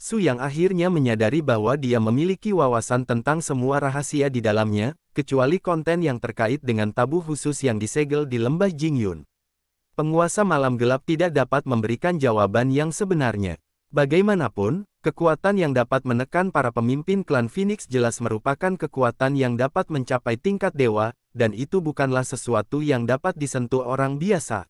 Su Yang akhirnya menyadari bahwa dia memiliki wawasan tentang semua rahasia di dalamnya, kecuali konten yang terkait dengan tabu khusus yang disegel di lembah Jingyun. Penguasa malam gelap tidak dapat memberikan jawaban yang sebenarnya. Bagaimanapun, kekuatan yang dapat menekan para pemimpin klan Phoenix jelas merupakan kekuatan yang dapat mencapai tingkat dewa, dan itu bukanlah sesuatu yang dapat disentuh orang biasa.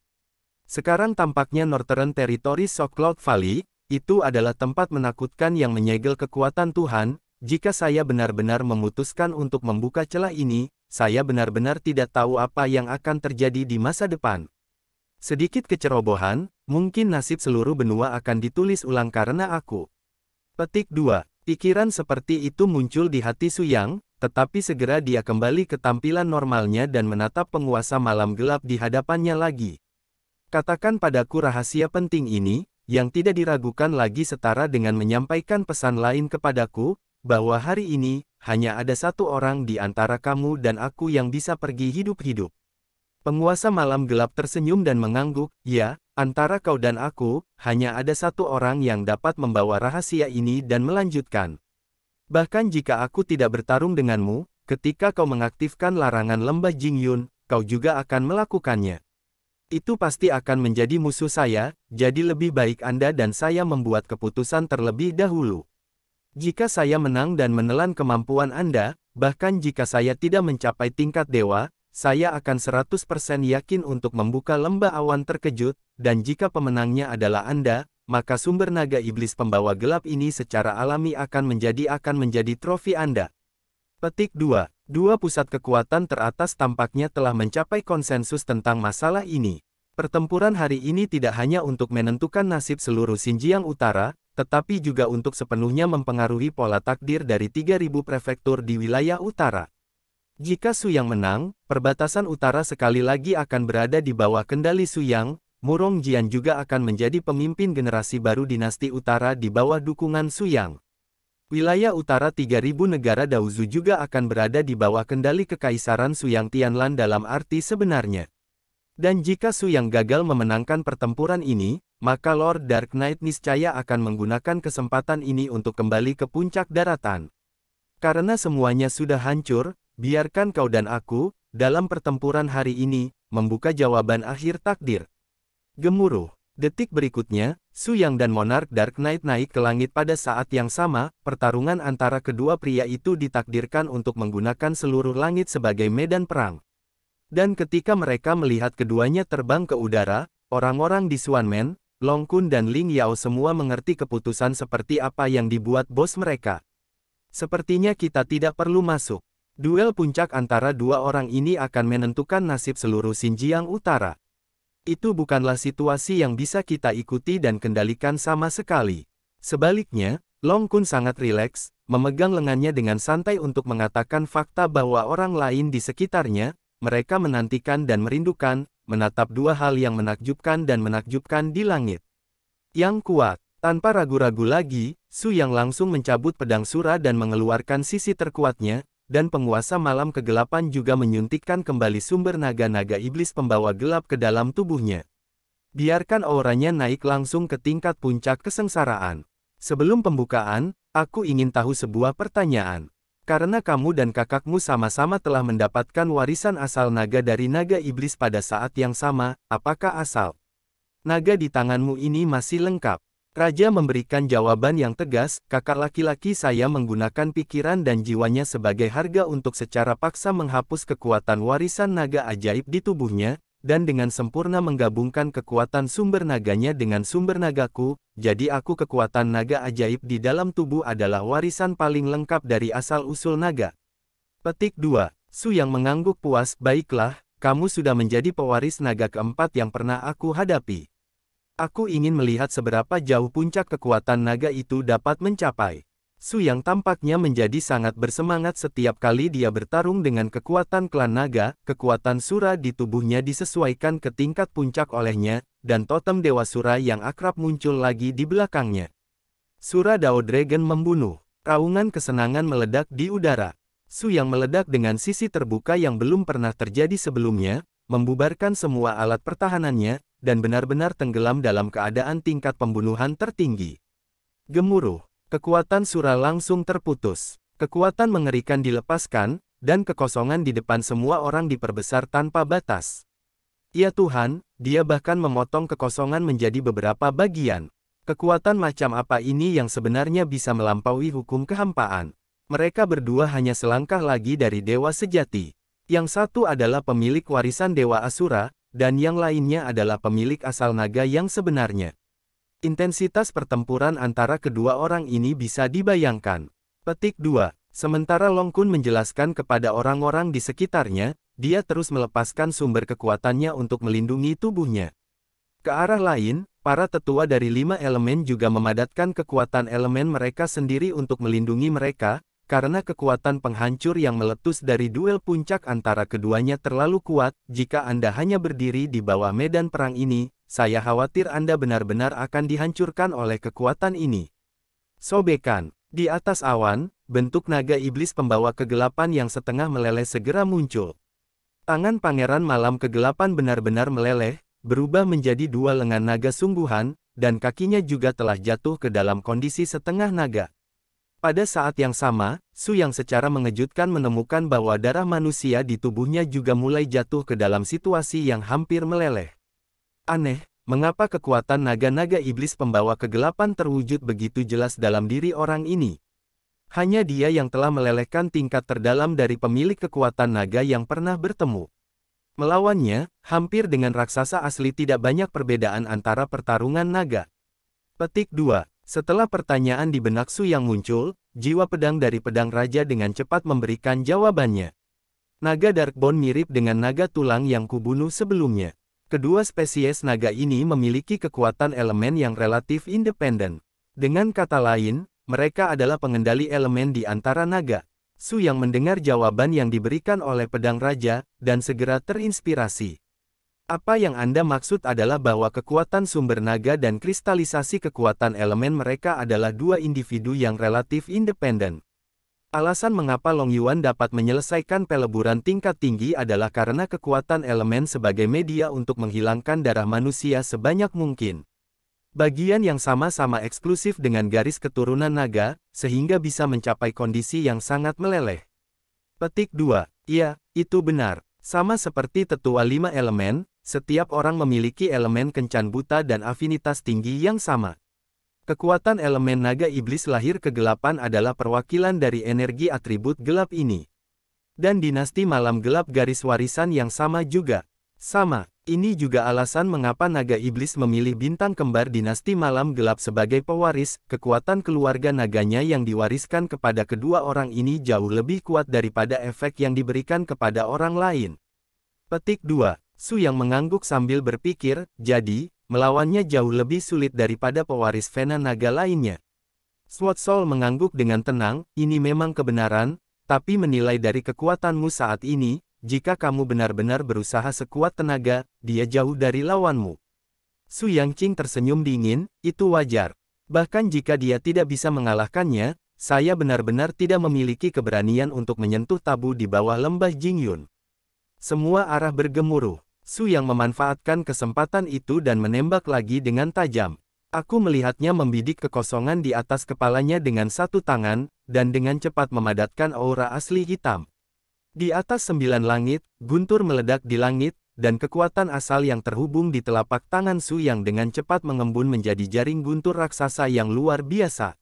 Sekarang tampaknya Northern Territory Shock Cloud Valley, itu adalah tempat menakutkan yang menyegel kekuatan Tuhan. Jika saya benar-benar memutuskan untuk membuka celah ini, saya benar-benar tidak tahu apa yang akan terjadi di masa depan. Sedikit kecerobohan, mungkin nasib seluruh benua akan ditulis ulang karena aku. Petik 2. Pikiran seperti itu muncul di hati Su Yang, tetapi segera dia kembali ke tampilan normalnya dan menatap penguasa malam gelap di hadapannya lagi. Katakan padaku rahasia penting ini, yang tidak diragukan lagi setara dengan menyampaikan pesan lain kepadaku, bahwa hari ini, hanya ada satu orang di antara kamu dan aku yang bisa pergi hidup-hidup. Penguasa malam gelap tersenyum dan mengangguk, ya, antara kau dan aku, hanya ada satu orang yang dapat membawa rahasia ini dan melanjutkan. Bahkan jika aku tidak bertarung denganmu, ketika kau mengaktifkan larangan lembah Jingyun, kau juga akan melakukannya. Itu pasti akan menjadi musuh saya, jadi lebih baik Anda dan saya membuat keputusan terlebih dahulu. Jika saya menang dan menelan kemampuan Anda, bahkan jika saya tidak mencapai tingkat dewa, saya akan 100% yakin untuk membuka lembah awan terkejut, dan jika pemenangnya adalah Anda, maka sumber naga iblis pembawa gelap ini secara alami akan menjadi trofi Anda. Petik 2. Dua pusat kekuatan teratas tampaknya telah mencapai konsensus tentang masalah ini. Pertempuran hari ini tidak hanya untuk menentukan nasib seluruh Xinjiang Utara, tetapi juga untuk sepenuhnya mempengaruhi pola takdir dari 3.000 prefektur di wilayah utara. Jika Su Yang menang, perbatasan utara sekali lagi akan berada di bawah kendali Su Yang, Murong Jian juga akan menjadi pemimpin generasi baru dinasti utara di bawah dukungan Su Yang. Wilayah utara 3.000 negara Daozu juga akan berada di bawah kendali Kekaisaran Su Yang Tianlan dalam arti sebenarnya. Dan jika Su Yang gagal memenangkan pertempuran ini, maka Lord Dark Knight niscaya akan menggunakan kesempatan ini untuk kembali ke puncak daratan. Karena semuanya sudah hancur, biarkan kau dan aku, dalam pertempuran hari ini, membuka jawaban akhir takdir. Gemuruh. Detik berikutnya, Su Yang dan Monarch Dark Knight naik ke langit pada saat yang sama. Pertarungan antara kedua pria itu ditakdirkan untuk menggunakan seluruh langit sebagai medan perang. Dan ketika mereka melihat keduanya terbang ke udara, orang-orang di Xuanmen, Long Kun dan Ling Yao semua mengerti keputusan seperti apa yang dibuat bos mereka. Sepertinya kita tidak perlu masuk. Duel puncak antara dua orang ini akan menentukan nasib seluruh Xinjiang Utara. Itu bukanlah situasi yang bisa kita ikuti dan kendalikan sama sekali. Sebaliknya, Long Kun sangat rileks, memegang lengannya dengan santai untuk mengatakan fakta bahwa orang lain di sekitarnya, mereka menantikan dan merindukan, menatap dua hal yang menakjubkan di langit. Yang kuat, tanpa ragu-ragu lagi, Su Yang langsung mencabut pedang Sura dan mengeluarkan sisi terkuatnya, dan penguasa malam kegelapan juga menyuntikkan kembali sumber naga-naga iblis pembawa gelap ke dalam tubuhnya. Biarkan auranya naik langsung ke tingkat puncak kesengsaraan. Sebelum pembukaan, aku ingin tahu sebuah pertanyaan. Karena kamu dan kakakmu sama-sama telah mendapatkan warisan asal naga dari naga iblis pada saat yang sama, apakah asal naga di tanganmu ini masih lengkap? Raja memberikan jawaban yang tegas, kakak laki-laki saya menggunakan pikiran dan jiwanya sebagai harga untuk secara paksa menghapus kekuatan warisan naga ajaib di tubuhnya, dan dengan sempurna menggabungkan kekuatan sumber naganya dengan sumber nagaku, jadi aku kekuatan naga ajaib di dalam tubuh adalah warisan paling lengkap dari asal-usul naga. Petik 2. Su Yang mengangguk puas, baiklah, kamu sudah menjadi pewaris naga keempat yang pernah aku hadapi. Aku ingin melihat seberapa jauh puncak kekuatan naga itu dapat mencapai. Su Yang tampaknya menjadi sangat bersemangat setiap kali dia bertarung dengan kekuatan klan naga, kekuatan Sura di tubuhnya disesuaikan ke tingkat puncak olehnya, dan totem Dewa Sura yang akrab muncul lagi di belakangnya. Sura Dao Dragon membunuh. Raungan kesenangan meledak di udara. Su Yang meledak dengan sisi terbuka yang belum pernah terjadi sebelumnya, membubarkan semua alat pertahanannya, dan benar-benar tenggelam dalam keadaan tingkat pembunuhan tertinggi. Gemuruh. Kekuatan Sura langsung terputus. Kekuatan mengerikan dilepaskan, dan kekosongan di depan semua orang diperbesar tanpa batas. Ya Tuhan, dia bahkan memotong kekosongan menjadi beberapa bagian. Kekuatan macam apa ini yang sebenarnya bisa melampaui hukum kehampaan? Mereka berdua hanya selangkah lagi dari dewa sejati. Yang satu adalah pemilik warisan Dewa Asura, dan yang lainnya adalah pemilik asal naga yang sebenarnya. Intensitas pertempuran antara kedua orang ini bisa dibayangkan. Petik 2. Sementara Long Kun menjelaskan kepada orang-orang di sekitarnya, dia terus melepaskan sumber kekuatannya untuk melindungi tubuhnya. Ke arah lain, para tetua dari 5 elemen juga memadatkan kekuatan elemen mereka sendiri untuk melindungi mereka, karena kekuatan penghancur yang meletus dari duel puncak antara keduanya terlalu kuat. Jika Anda hanya berdiri di bawah medan perang ini, saya khawatir Anda benar-benar akan dihancurkan oleh kekuatan ini. Sobekan. Di atas awan, bentuk naga iblis pembawa kegelapan yang setengah meleleh segera muncul. Tangan Pangeran Malam Kegelapan benar-benar meleleh, berubah menjadi 2 lengan naga sungguhan, dan kakinya juga telah jatuh ke dalam kondisi setengah naga. Pada saat yang sama, Su yang secara mengejutkan menemukan bahwa darah manusia di tubuhnya juga mulai jatuh ke dalam situasi yang hampir meleleh. Aneh, mengapa kekuatan naga-naga iblis pembawa kegelapan terwujud begitu jelas dalam diri orang ini? Hanya dia yang telah melelehkan tingkat terdalam dari pemilik kekuatan naga yang pernah bertemu. Melawannya, hampir dengan raksasa asli tidak banyak perbedaan antara pertarungan naga. Petik 2. Setelah pertanyaan di benak Su yang muncul, jiwa pedang dari pedang raja dengan cepat memberikan jawabannya. Naga Darkbone mirip dengan naga tulang yang kubunuh sebelumnya. Kedua spesies naga ini memiliki kekuatan elemen yang relatif independen. Dengan kata lain, mereka adalah pengendali elemen di antara naga. Su yang mendengar jawaban yang diberikan oleh pedang raja, dan segera terinspirasi. Apa yang Anda maksud adalah bahwa kekuatan sumber naga dan kristalisasi kekuatan elemen mereka adalah 2 individu yang relatif independen. Alasan mengapa Long Yuan dapat menyelesaikan peleburan tingkat tinggi adalah karena kekuatan elemen sebagai media untuk menghilangkan darah manusia sebanyak mungkin. Bagian yang sama-sama eksklusif dengan garis keturunan naga, sehingga bisa mencapai kondisi yang sangat meleleh. Petik 2. Iya, itu benar. Sama seperti tetua 5 elemen, setiap orang memiliki elemen kencan buta dan afinitas tinggi yang sama. Kekuatan elemen naga iblis lahir kegelapan adalah perwakilan dari energi atribut gelap ini. Dan dinasti malam gelap garis warisan yang sama juga. Sama, ini juga alasan mengapa naga iblis memilih bintang kembar dinasti malam gelap sebagai pewaris. Kekuatan keluarga naganya yang diwariskan kepada kedua orang ini jauh lebih kuat daripada efek yang diberikan kepada orang lain. Petik 2. Su yang mengangguk sambil berpikir, jadi, melawannya jauh lebih sulit daripada pewaris Vena naga lainnya. Sword Soul mengangguk dengan tenang, ini memang kebenaran, tapi menilai dari kekuatanmu saat ini, jika kamu benar-benar berusaha sekuat tenaga, dia jauh dari lawanmu. Su Yangqing tersenyum dingin, itu wajar. Bahkan jika dia tidak bisa mengalahkannya, saya benar-benar tidak memiliki keberanian untuk menyentuh tabu di bawah lembah Jingyun. Semua arah bergemuruh. Su yang memanfaatkan kesempatan itu dan menembak lagi dengan tajam. Aku melihatnya membidik kekosongan di atas kepalanya dengan satu tangan, dan dengan cepat memadatkan aura asli hitam. Di atas 9 langit, guntur meledak di langit, dan kekuatan asal yang terhubung di telapak tangan Su yang dengan cepat mengembun menjadi jaring guntur raksasa yang luar biasa.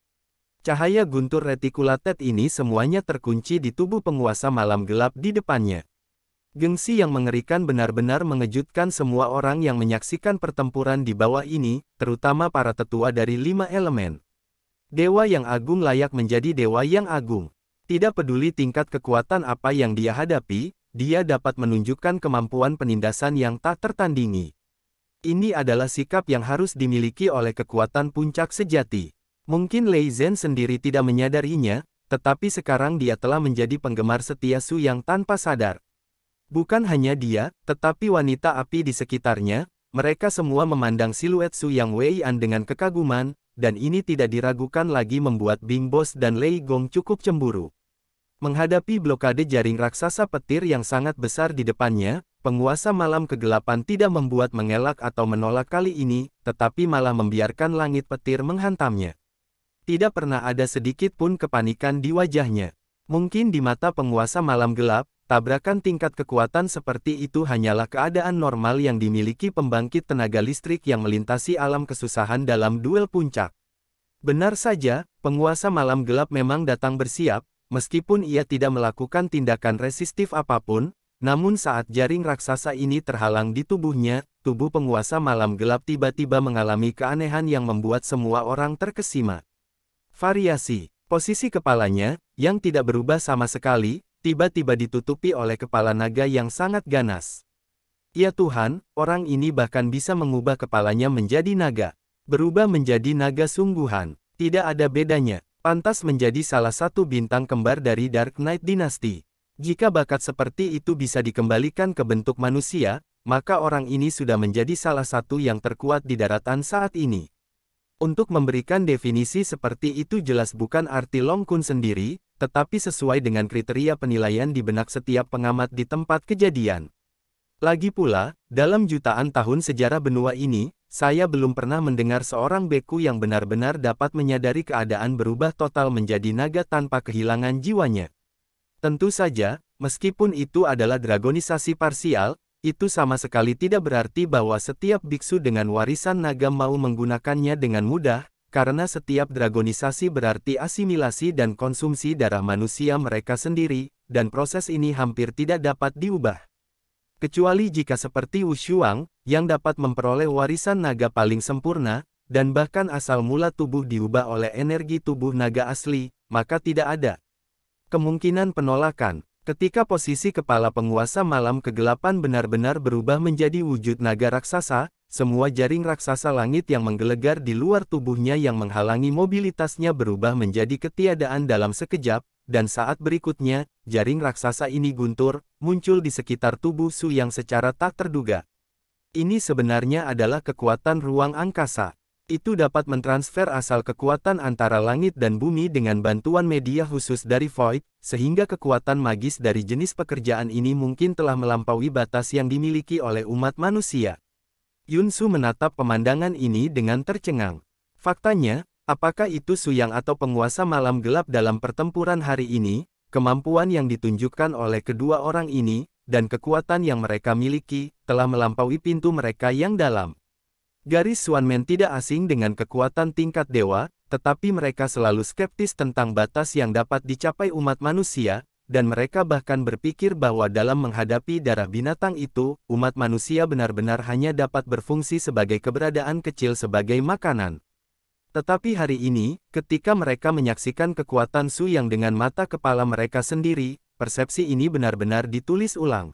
Cahaya guntur reticulated ini semuanya terkunci di tubuh penguasa malam gelap di depannya. Gengsi yang mengerikan benar-benar mengejutkan semua orang yang menyaksikan pertempuran di bawah ini, terutama para tetua dari 5 elemen. Dewa yang agung layak menjadi dewa yang agung. Tidak peduli tingkat kekuatan apa yang dia hadapi, dia dapat menunjukkan kemampuan penindasan yang tak tertandingi. Ini adalah sikap yang harus dimiliki oleh kekuatan puncak sejati. Mungkin Lei Zhen sendiri tidak menyadarinya, tetapi sekarang dia telah menjadi penggemar setia Su yang tanpa sadar. Bukan hanya dia, tetapi wanita api di sekitarnya, mereka semua memandang siluet Su Yang Weian dengan kekaguman, dan ini tidak diragukan lagi membuat Bing Boss dan Lei Gong cukup cemburu. Menghadapi blokade jaring raksasa petir yang sangat besar di depannya, penguasa malam kegelapan tidak membuat mengelak atau menolak kali ini, tetapi malah membiarkan langit petir menghantamnya. Tidak pernah ada sedikit pun kepanikan di wajahnya. Mungkin di mata penguasa malam gelap, tabrakan tingkat kekuatan seperti itu hanyalah keadaan normal yang dimiliki pembangkit tenaga listrik yang melintasi alam kesusahan dalam duel puncak. Benar saja, penguasa malam gelap memang datang bersiap, meskipun ia tidak melakukan tindakan resistif apapun, namun saat jaring raksasa ini terhalang di tubuhnya, tubuh penguasa malam gelap tiba-tiba mengalami keanehan yang membuat semua orang terkesima. Variasi, posisi kepalanya, yang tidak berubah sama sekali, tiba-tiba ditutupi oleh kepala naga yang sangat ganas. Ya Tuhan, orang ini bahkan bisa mengubah kepalanya menjadi naga. Berubah menjadi naga sungguhan, tidak ada bedanya, pantas menjadi salah satu bintang kembar dari Dark Knight Dynasty. Jika bakat seperti itu bisa dikembalikan ke bentuk manusia, maka orang ini sudah menjadi salah satu yang terkuat di daratan saat ini. Untuk memberikan definisi seperti itu jelas bukan arti Long Kun sendiri, tetapi sesuai dengan kriteria penilaian di benak setiap pengamat di tempat kejadian. Lagi pula, dalam jutaan tahun sejarah benua ini, saya belum pernah mendengar seorang beku yang benar-benar dapat menyadari keadaan berubah total menjadi naga tanpa kehilangan jiwanya. Tentu saja, meskipun itu adalah dragonisasi parsial, itu sama sekali tidak berarti bahwa setiap biksu dengan warisan naga mau menggunakannya dengan mudah, karena setiap dragonisasi berarti asimilasi dan konsumsi darah manusia mereka sendiri, dan proses ini hampir tidak dapat diubah. Kecuali jika seperti Wu Shuang, yang dapat memperoleh warisan naga paling sempurna, dan bahkan asal mula tubuh diubah oleh energi tubuh naga asli, maka tidak ada kemungkinan penolakan. Ketika posisi kepala penguasa malam kegelapan benar-benar berubah menjadi wujud naga raksasa, semua jaring raksasa langit yang menggelegar di luar tubuhnya yang menghalangi mobilitasnya berubah menjadi ketiadaan dalam sekejap, dan saat berikutnya, jaring raksasa ini guntur, muncul di sekitar tubuh Su yang secara tak terduga. Ini sebenarnya adalah kekuatan ruang angkasa. Itu dapat mentransfer asal kekuatan antara langit dan bumi dengan bantuan media khusus dari Void, sehingga kekuatan magis dari jenis pekerjaan ini mungkin telah melampaui batas yang dimiliki oleh umat manusia. Yun Su menatap pemandangan ini dengan tercengang. Faktanya, apakah itu Su Yang atau penguasa malam gelap dalam pertempuran hari ini, kemampuan yang ditunjukkan oleh kedua orang ini, dan kekuatan yang mereka miliki, telah melampaui pintu mereka yang dalam. Garis Swanman tidak asing dengan kekuatan tingkat dewa, tetapi mereka selalu skeptis tentang batas yang dapat dicapai umat manusia, dan mereka bahkan berpikir bahwa dalam menghadapi darah binatang itu, umat manusia benar-benar hanya dapat berfungsi sebagai keberadaan kecil sebagai makanan. Tetapi hari ini, ketika mereka menyaksikan kekuatan Su Yang dengan mata kepala mereka sendiri, persepsi ini benar-benar ditulis ulang.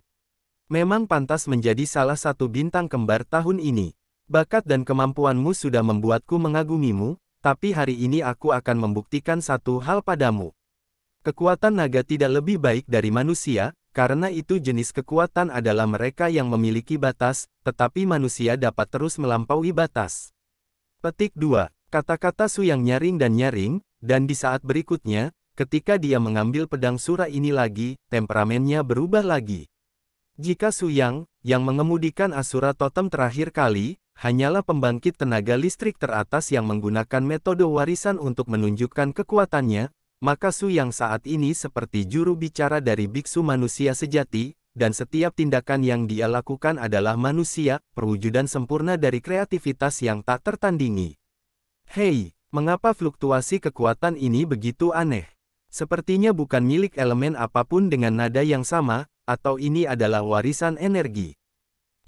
Memang pantas menjadi salah satu bintang kembar tahun ini. Bakat dan kemampuanmu sudah membuatku mengagumimu, tapi hari ini aku akan membuktikan satu hal padamu. Kekuatan naga tidak lebih baik dari manusia, karena itu jenis kekuatan adalah mereka yang memiliki batas, tetapi manusia dapat terus melampaui batas. Petik 2. Kata-kata Su Yang nyaring, dan di saat berikutnya, ketika dia mengambil pedang sura ini lagi, temperamennya berubah lagi. Jika Su Yang, yang mengemudikan Asura Totem terakhir kali, hanyalah pembangkit tenaga listrik teratas yang menggunakan metode warisan untuk menunjukkan kekuatannya, maka Su Yang saat ini seperti juru bicara dari biksu manusia sejati, dan setiap tindakan yang dia lakukan adalah manusia, perwujudan sempurna dari kreativitas yang tak tertandingi. Hei, mengapa fluktuasi kekuatan ini begitu aneh? Sepertinya bukan milik elemen apapun dengan nada yang sama, atau ini adalah warisan energi.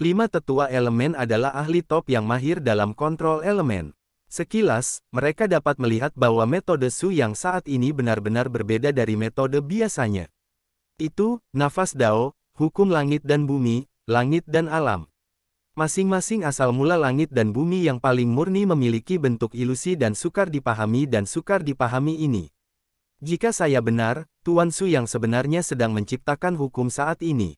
5 tetua elemen adalah ahli top yang mahir dalam kontrol elemen. Sekilas, mereka dapat melihat bahwa metode Su Yang saat ini benar-benar berbeda dari metode biasanya. Itu, nafas Dao, hukum langit dan bumi, langit dan alam. Masing-masing asal mula langit dan bumi yang paling murni memiliki bentuk ilusi dan sukar dipahami ini. Jika saya benar, Tuan Su yang sebenarnya sedang menciptakan hukum saat ini.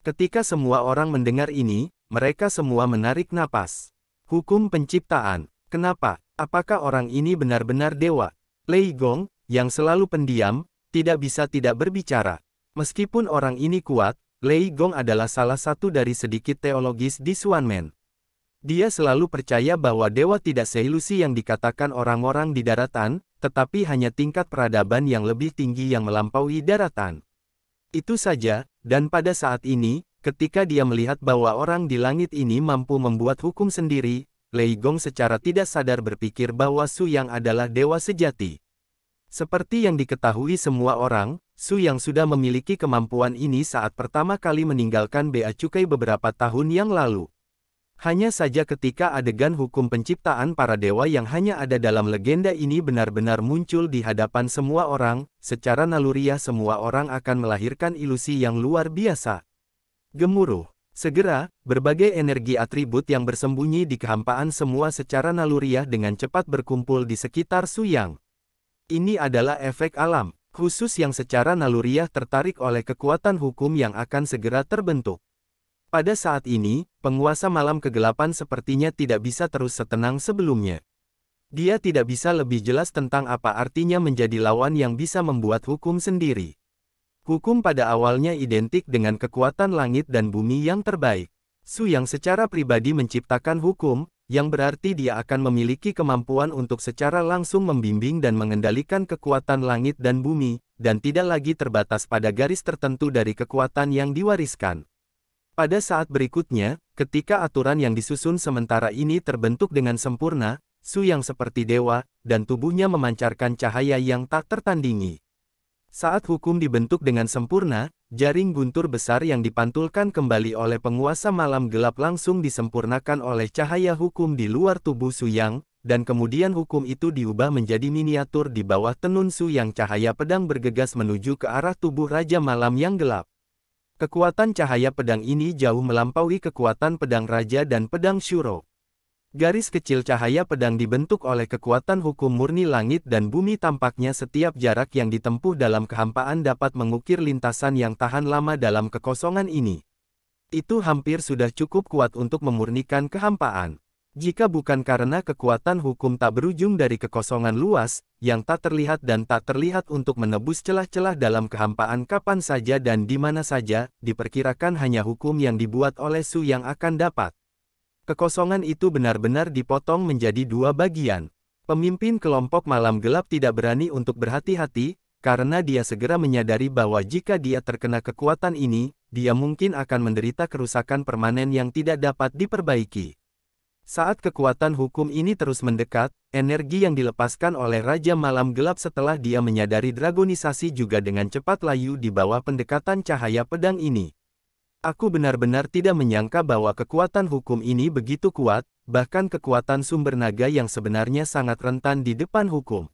Ketika semua orang mendengar ini, mereka semua menarik napas. Hukum penciptaan. Kenapa? Apakah orang ini benar-benar dewa? Lei Gong, yang selalu pendiam, tidak bisa tidak berbicara. Meskipun orang ini kuat, Lei Gong adalah salah satu dari sedikit teologis di Swanman. Dia selalu percaya bahwa dewa tidak seilusi yang dikatakan orang-orang di daratan, tetapi hanya tingkat peradaban yang lebih tinggi yang melampaui daratan. Itu saja, dan pada saat ini, ketika dia melihat bahwa orang di langit ini mampu membuat hukum sendiri, Lei Gong secara tidak sadar berpikir bahwa Su Yang adalah dewa sejati. Seperti yang diketahui semua orang, Su Yang sudah memiliki kemampuan ini saat pertama kali meninggalkan Bea Cukai beberapa tahun yang lalu. Hanya saja ketika adegan hukum penciptaan para dewa yang hanya ada dalam legenda ini benar-benar muncul di hadapan semua orang, secara naluriah semua orang akan melahirkan ilusi yang luar biasa. Gemuruh. Segera, berbagai energi atribut yang bersembunyi di kehampaan semua secara naluriah dengan cepat berkumpul di sekitar Su Yang. Ini adalah efek alam, khusus yang secara naluriah tertarik oleh kekuatan hukum yang akan segera terbentuk. Pada saat ini, penguasa malam kegelapan sepertinya tidak bisa terus setenang sebelumnya. Dia tidak bisa lebih jelas tentang apa artinya menjadi lawan yang bisa membuat hukum sendiri. Hukum pada awalnya identik dengan kekuatan langit dan bumi yang terbaik. Su Yang secara pribadi menciptakan hukum, yang berarti dia akan memiliki kemampuan untuk secara langsung membimbing dan mengendalikan kekuatan langit dan bumi, dan tidak lagi terbatas pada garis tertentu dari kekuatan yang diwariskan. Pada saat berikutnya, ketika aturan yang disusun sementara ini terbentuk dengan sempurna, Su Yang seperti dewa, dan tubuhnya memancarkan cahaya yang tak tertandingi. Saat hukum dibentuk dengan sempurna, jaring guntur besar yang dipantulkan kembali oleh penguasa malam gelap langsung disempurnakan oleh cahaya hukum di luar tubuh Su Yang, dan kemudian hukum itu diubah menjadi miniatur di bawah tenun Su Yang. Cahaya pedang bergegas menuju ke arah tubuh Raja Malam yang gelap. Kekuatan cahaya pedang ini jauh melampaui kekuatan pedang raja dan pedang Shuro. Garis kecil cahaya pedang dibentuk oleh kekuatan hukum murni langit dan bumi. Tampaknya setiap jarak yang ditempuh dalam kehampaan dapat mengukir lintasan yang tahan lama dalam kekosongan ini. Itu hampir sudah cukup kuat untuk memurnikan kehampaan. Jika bukan karena kekuatan hukum tak berujung dari kekosongan luas, yang tak terlihat dan tak terlihat untuk menebus celah-celah dalam kehampaan kapan saja dan di mana saja, diperkirakan hanya hukum yang dibuat oleh Su yang akan dapat. Kekosongan itu benar-benar dipotong menjadi dua bagian. Pemimpin kelompok malam gelap tidak berani untuk berhati-hati, karena dia segera menyadari bahwa jika dia terkena kekuatan ini, dia mungkin akan menderita kerusakan permanen yang tidak dapat diperbaiki. Saat kekuatan hukum ini terus mendekat, energi yang dilepaskan oleh Raja Malam Gelap setelah dia menyadari dragonisasi juga dengan cepat layu di bawah pendekatan cahaya pedang ini. Aku benar-benar tidak menyangka bahwa kekuatan hukum ini begitu kuat, bahkan kekuatan sumber naga yang sebenarnya sangat rentan di depan hukum.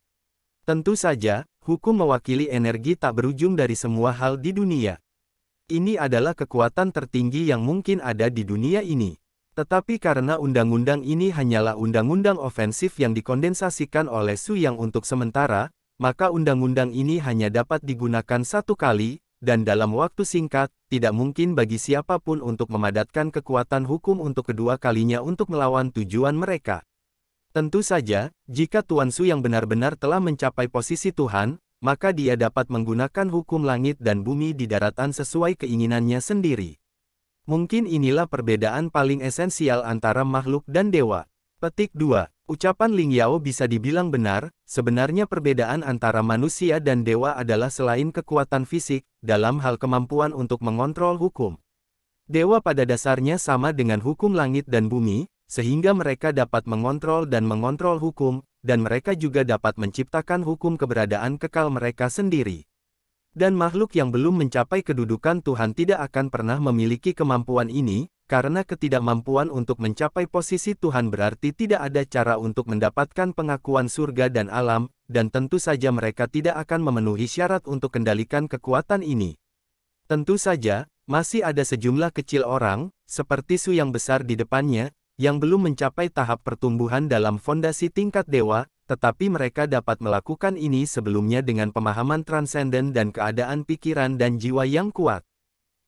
Tentu saja, hukum mewakili energi tak berujung dari semua hal di dunia. Ini adalah kekuatan tertinggi yang mungkin ada di dunia ini. Tetapi karena undang-undang ini hanyalah undang-undang ofensif yang dikondensasikan oleh Su Yang untuk sementara, maka undang-undang ini hanya dapat digunakan satu kali, dan dalam waktu singkat, tidak mungkin bagi siapapun untuk memadatkan kekuatan hukum untuk kedua kalinya untuk melawan tujuan mereka. Tentu saja, jika Tuan Su yang benar-benar telah mencapai posisi Tuhan, maka dia dapat menggunakan hukum langit dan bumi di daratan sesuai keinginannya sendiri. Mungkin inilah perbedaan paling esensial antara makhluk dan dewa. Petik 2. Ucapan Ling Yao bisa dibilang benar, sebenarnya perbedaan antara manusia dan dewa adalah selain kekuatan fisik, dalam hal kemampuan untuk mengontrol hukum. Dewa pada dasarnya sama dengan hukum langit dan bumi, sehingga mereka dapat mengontrol hukum, dan mereka juga dapat menciptakan hukum keberadaan kekal mereka sendiri. Dan makhluk yang belum mencapai kedudukan Tuhan tidak akan pernah memiliki kemampuan ini, karena ketidakmampuan untuk mencapai posisi Tuhan berarti tidak ada cara untuk mendapatkan pengakuan surga dan alam, dan tentu saja mereka tidak akan memenuhi syarat untuk kendalikan kekuatan ini. Tentu saja, masih ada sejumlah kecil orang, seperti Su yang besar di depannya, yang belum mencapai tahap pertumbuhan dalam fondasi tingkat dewa, tetapi mereka dapat melakukan ini sebelumnya dengan pemahaman transenden dan keadaan pikiran dan jiwa yang kuat.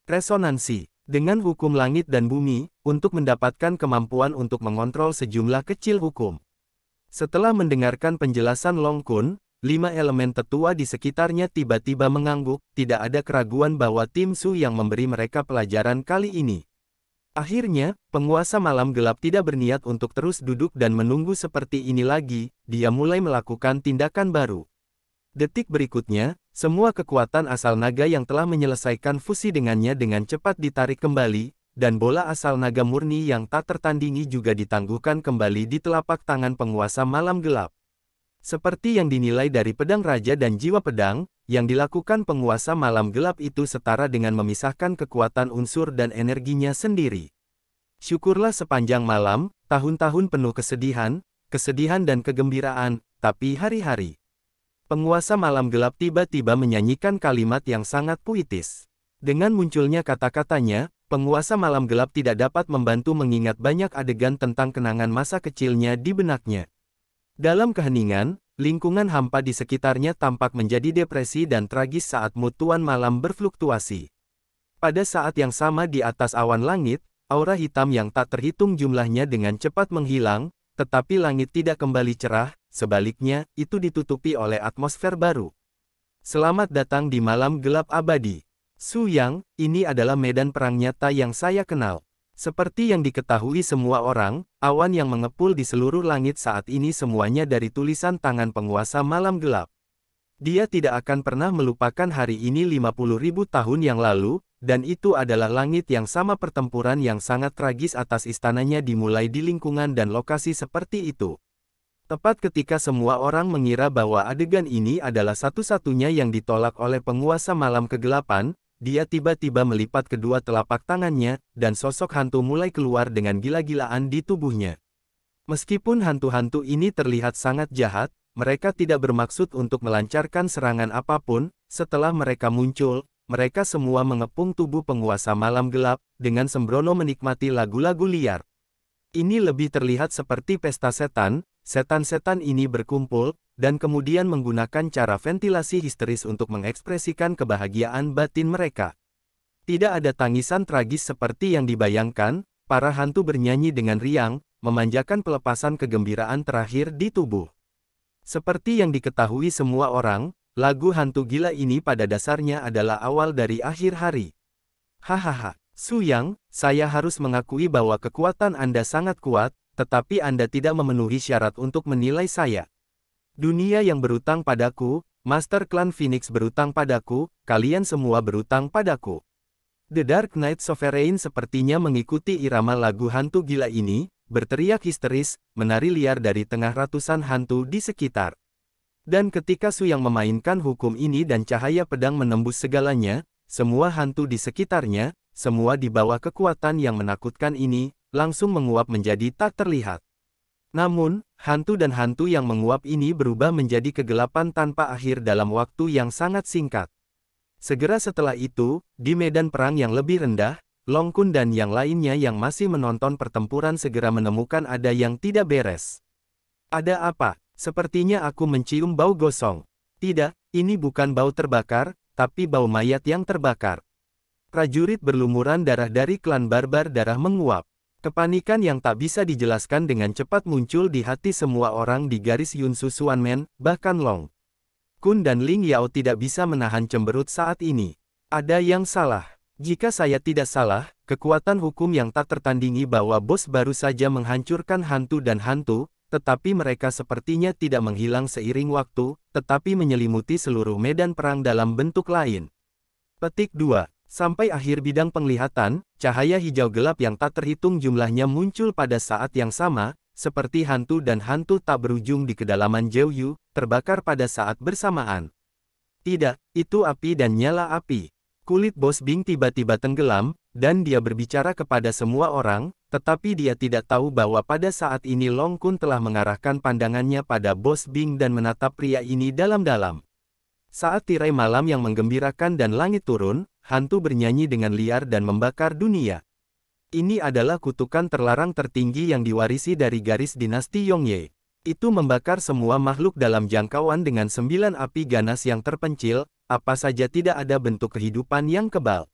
Resonansi dengan hukum langit dan bumi, untuk mendapatkan kemampuan untuk mengontrol sejumlah kecil hukum. Setelah mendengarkan penjelasan Long Kun, 5 elemen tetua di sekitarnya tiba-tiba mengangguk, tidak ada keraguan bahwa tim Su yang memberi mereka pelajaran kali ini. Akhirnya, penguasa malam gelap tidak berniat untuk terus duduk dan menunggu seperti ini lagi, dia mulai melakukan tindakan baru. Detik berikutnya, semua kekuatan asal naga yang telah menyelesaikan fusi dengannya dengan cepat ditarik kembali, dan bola asal naga murni yang tak tertandingi juga ditangguhkan kembali di telapak tangan penguasa malam gelap. Seperti yang dinilai dari pedang raja dan jiwa pedang, yang dilakukan penguasa malam gelap itu setara dengan memisahkan kekuatan unsur dan energinya sendiri. Syukurlah sepanjang malam, tahun-tahun penuh kesedihan dan kegembiraan, tapi hari-hari. Penguasa malam gelap tiba-tiba menyanyikan kalimat yang sangat puitis. Dengan munculnya kata-katanya, penguasa malam gelap tidak dapat membantu mengingat banyak adegan tentang kenangan masa kecilnya di benaknya. Dalam keheningan, lingkungan hampa di sekitarnya tampak menjadi depresi dan tragis saat mood tuan malam berfluktuasi. Pada saat yang sama di atas awan langit, aura hitam yang tak terhitung jumlahnya dengan cepat menghilang, tetapi langit tidak kembali cerah, sebaliknya, itu ditutupi oleh atmosfer baru. Selamat datang di malam gelap abadi. Su Yang, ini adalah medan perang nyata yang saya kenal. Seperti yang diketahui semua orang, awan yang mengepul di seluruh langit saat ini semuanya dari tulisan tangan penguasa malam gelap. Dia tidak akan pernah melupakan hari ini 50.000 tahun yang lalu, dan itu adalah langit yang sama pertempuran yang sangat tragis atas istananya dimulai di lingkungan dan lokasi seperti itu. Tepat ketika semua orang mengira bahwa adegan ini adalah satu-satunya yang ditolak oleh penguasa malam kegelapan, dia tiba-tiba melipat kedua telapak tangannya, dan sosok hantu mulai keluar dengan gila-gilaan di tubuhnya. Meskipun hantu-hantu ini terlihat sangat jahat, mereka tidak bermaksud untuk melancarkan serangan apapun. Setelah mereka muncul, mereka semua mengepung tubuh penguasa malam gelap, dengan sembrono menikmati lagu-lagu liar. Ini lebih terlihat seperti pesta setan. Setan-setan ini berkumpul, dan kemudian menggunakan cara ventilasi histeris untuk mengekspresikan kebahagiaan batin mereka. Tidak ada tangisan tragis seperti yang dibayangkan, para hantu bernyanyi dengan riang, memanjakan pelepasan kegembiraan terakhir di tubuh. Seperti yang diketahui semua orang, lagu hantu gila ini pada dasarnya adalah awal dari akhir hari. Hahaha, Su Yang, saya harus mengakui bahwa kekuatan Anda sangat kuat, tetapi Anda tidak memenuhi syarat untuk menilai saya. Dunia yang berutang padaku, Master Klan Phoenix berutang padaku, kalian semua berutang padaku. The Dark Knight Sovereign sepertinya mengikuti irama lagu hantu gila ini, berteriak histeris, menari liar dari tengah ratusan hantu di sekitar. Dan ketika Su Yang memainkan hukum ini dan cahaya pedang menembus segalanya, semua hantu di sekitarnya, semua di bawah kekuatan yang menakutkan ini, langsung menguap menjadi tak terlihat. Namun, hantu dan hantu yang menguap ini berubah menjadi kegelapan tanpa akhir dalam waktu yang sangat singkat. Segera setelah itu, di medan perang yang lebih rendah, Long Kun dan yang lainnya yang masih menonton pertempuran segera menemukan ada yang tidak beres. Ada apa? Sepertinya aku mencium bau gosong. Tidak, ini bukan bau terbakar, tapi bau mayat yang terbakar. Prajurit berlumuran darah dari klan barbar darah menguap. Kepanikan yang tak bisa dijelaskan dengan cepat muncul di hati semua orang di garis Yunsu Xuanmen, bahkan Long Kun dan Ling Yao tidak bisa menahan cemberut saat ini. Ada yang salah. Jika saya tidak salah, kekuatan hukum yang tak tertandingi bahwa bos baru saja menghancurkan hantu dan hantu, tetapi mereka sepertinya tidak menghilang seiring waktu, tetapi menyelimuti seluruh medan perang dalam bentuk lain. Petik 2. Sampai akhir bidang penglihatan, cahaya hijau gelap yang tak terhitung jumlahnya muncul pada saat yang sama, seperti hantu dan hantu tak berujung di kedalaman Jiuyu, terbakar pada saat bersamaan. Tidak, itu api dan nyala api. Kulit Bos Bing tiba-tiba tenggelam, dan dia berbicara kepada semua orang, tetapi dia tidak tahu bahwa pada saat ini Long Kun telah mengarahkan pandangannya pada Bos Bing dan menatap pria ini dalam-dalam. Saat tirai malam yang menggembirakan dan langit turun, hantu bernyanyi dengan liar dan membakar dunia. Ini adalah kutukan terlarang tertinggi yang diwarisi dari garis dinasti Yongye. Itu membakar semua makhluk dalam jangkauan dengan 9 api ganas yang terpencil, apa saja tidak ada bentuk kehidupan yang kebal.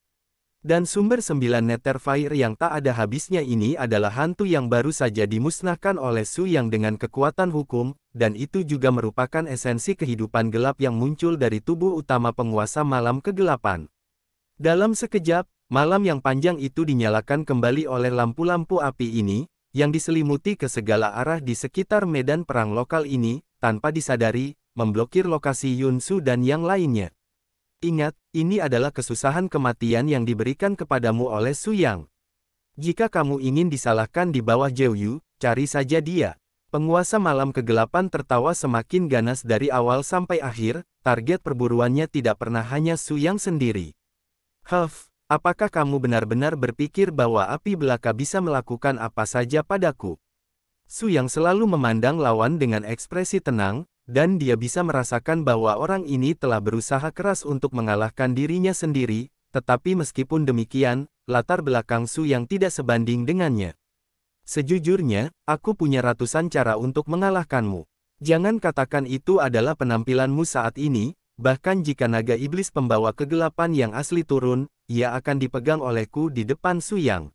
Dan sumber 9 nether fire yang tak ada habisnya ini adalah hantu yang baru saja dimusnahkan oleh Su Yang dengan kekuatan hukum, dan itu juga merupakan esensi kehidupan gelap yang muncul dari tubuh utama penguasa malam kegelapan. Dalam sekejap, Malam yang panjang itu dinyalakan kembali oleh lampu-lampu api ini, yang diselimuti ke segala arah di sekitar medan perang lokal ini, tanpa disadari, memblokir lokasi Yunsu dan yang lainnya. Ingat, ini adalah kesusahan kematian yang diberikan kepadamu oleh Su Yang. Jika kamu ingin disalahkan di bawah Zhou Yu, cari saja dia. Penguasa malam kegelapan tertawa semakin ganas dari awal sampai akhir, target perburuannya tidak pernah hanya Su Yang sendiri. Apakah kamu benar-benar berpikir bahwa api belaka bisa melakukan apa saja padaku? Su Yang selalu memandang lawan dengan ekspresi tenang, dan dia bisa merasakan bahwa orang ini telah berusaha keras untuk mengalahkan dirinya sendiri, tetapi meskipun demikian, latar belakang Su Yang tidak sebanding dengannya. Sejujurnya, aku punya ratusan cara untuk mengalahkanmu. Jangan katakan itu adalah penampilanmu saat ini, bahkan jika naga iblis pembawa kegelapan yang asli turun, ia akan dipegang olehku di depan Su Yang.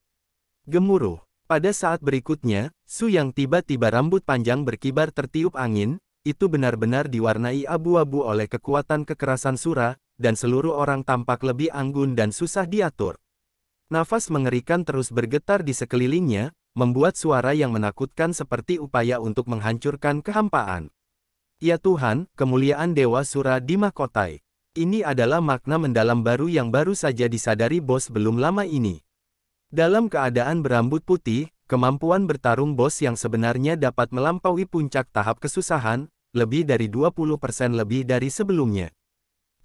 Gemuruh. Pada saat berikutnya, Su Yang tiba-tiba rambut panjang berkibar tertiup angin, itu benar-benar diwarnai abu-abu oleh kekuatan kekerasan sura, dan seluruh orang tampak lebih anggun dan susah diatur. Nafas mengerikan terus bergetar di sekelilingnya, membuat suara yang menakutkan seperti upaya untuk menghancurkan kehampaan. Ya Tuhan, kemuliaan Dewa Sura di mahkotai. Ini adalah makna mendalam baru yang baru saja disadari bos belum lama ini. Dalam keadaan berambut putih, kemampuan bertarung bos yang sebenarnya dapat melampaui puncak tahap kesusahan, lebih dari 20% lebih dari sebelumnya.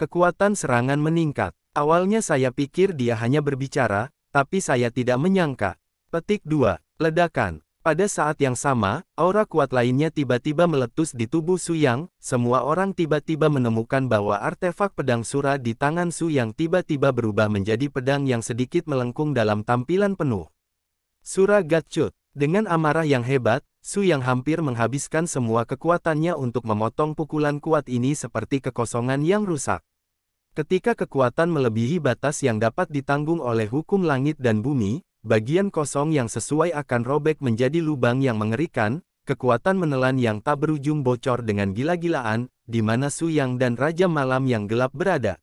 Kekuatan serangan meningkat. Awalnya saya pikir dia hanya berbicara, tapi saya tidak menyangka. Petik 2. Ledakan. Pada saat yang sama, aura kuat lainnya tiba-tiba meletus di tubuh Su Yang. Semua orang tiba-tiba menemukan bahwa artefak pedang sura di tangan Su Yang tiba-tiba berubah menjadi pedang yang sedikit melengkung dalam tampilan penuh. Sura Gatchut. Dengan amarah yang hebat, Su Yang hampir menghabiskan semua kekuatannya untuk memotong pukulan kuat ini seperti kekosongan yang rusak. Ketika kekuatan melebihi batas yang dapat ditanggung oleh hukum langit dan bumi, bagian kosong yang sesuai akan robek menjadi lubang yang mengerikan, kekuatan menelan yang tak berujung bocor dengan gila-gilaan, di mana Su Yang dan Raja Malam yang gelap berada.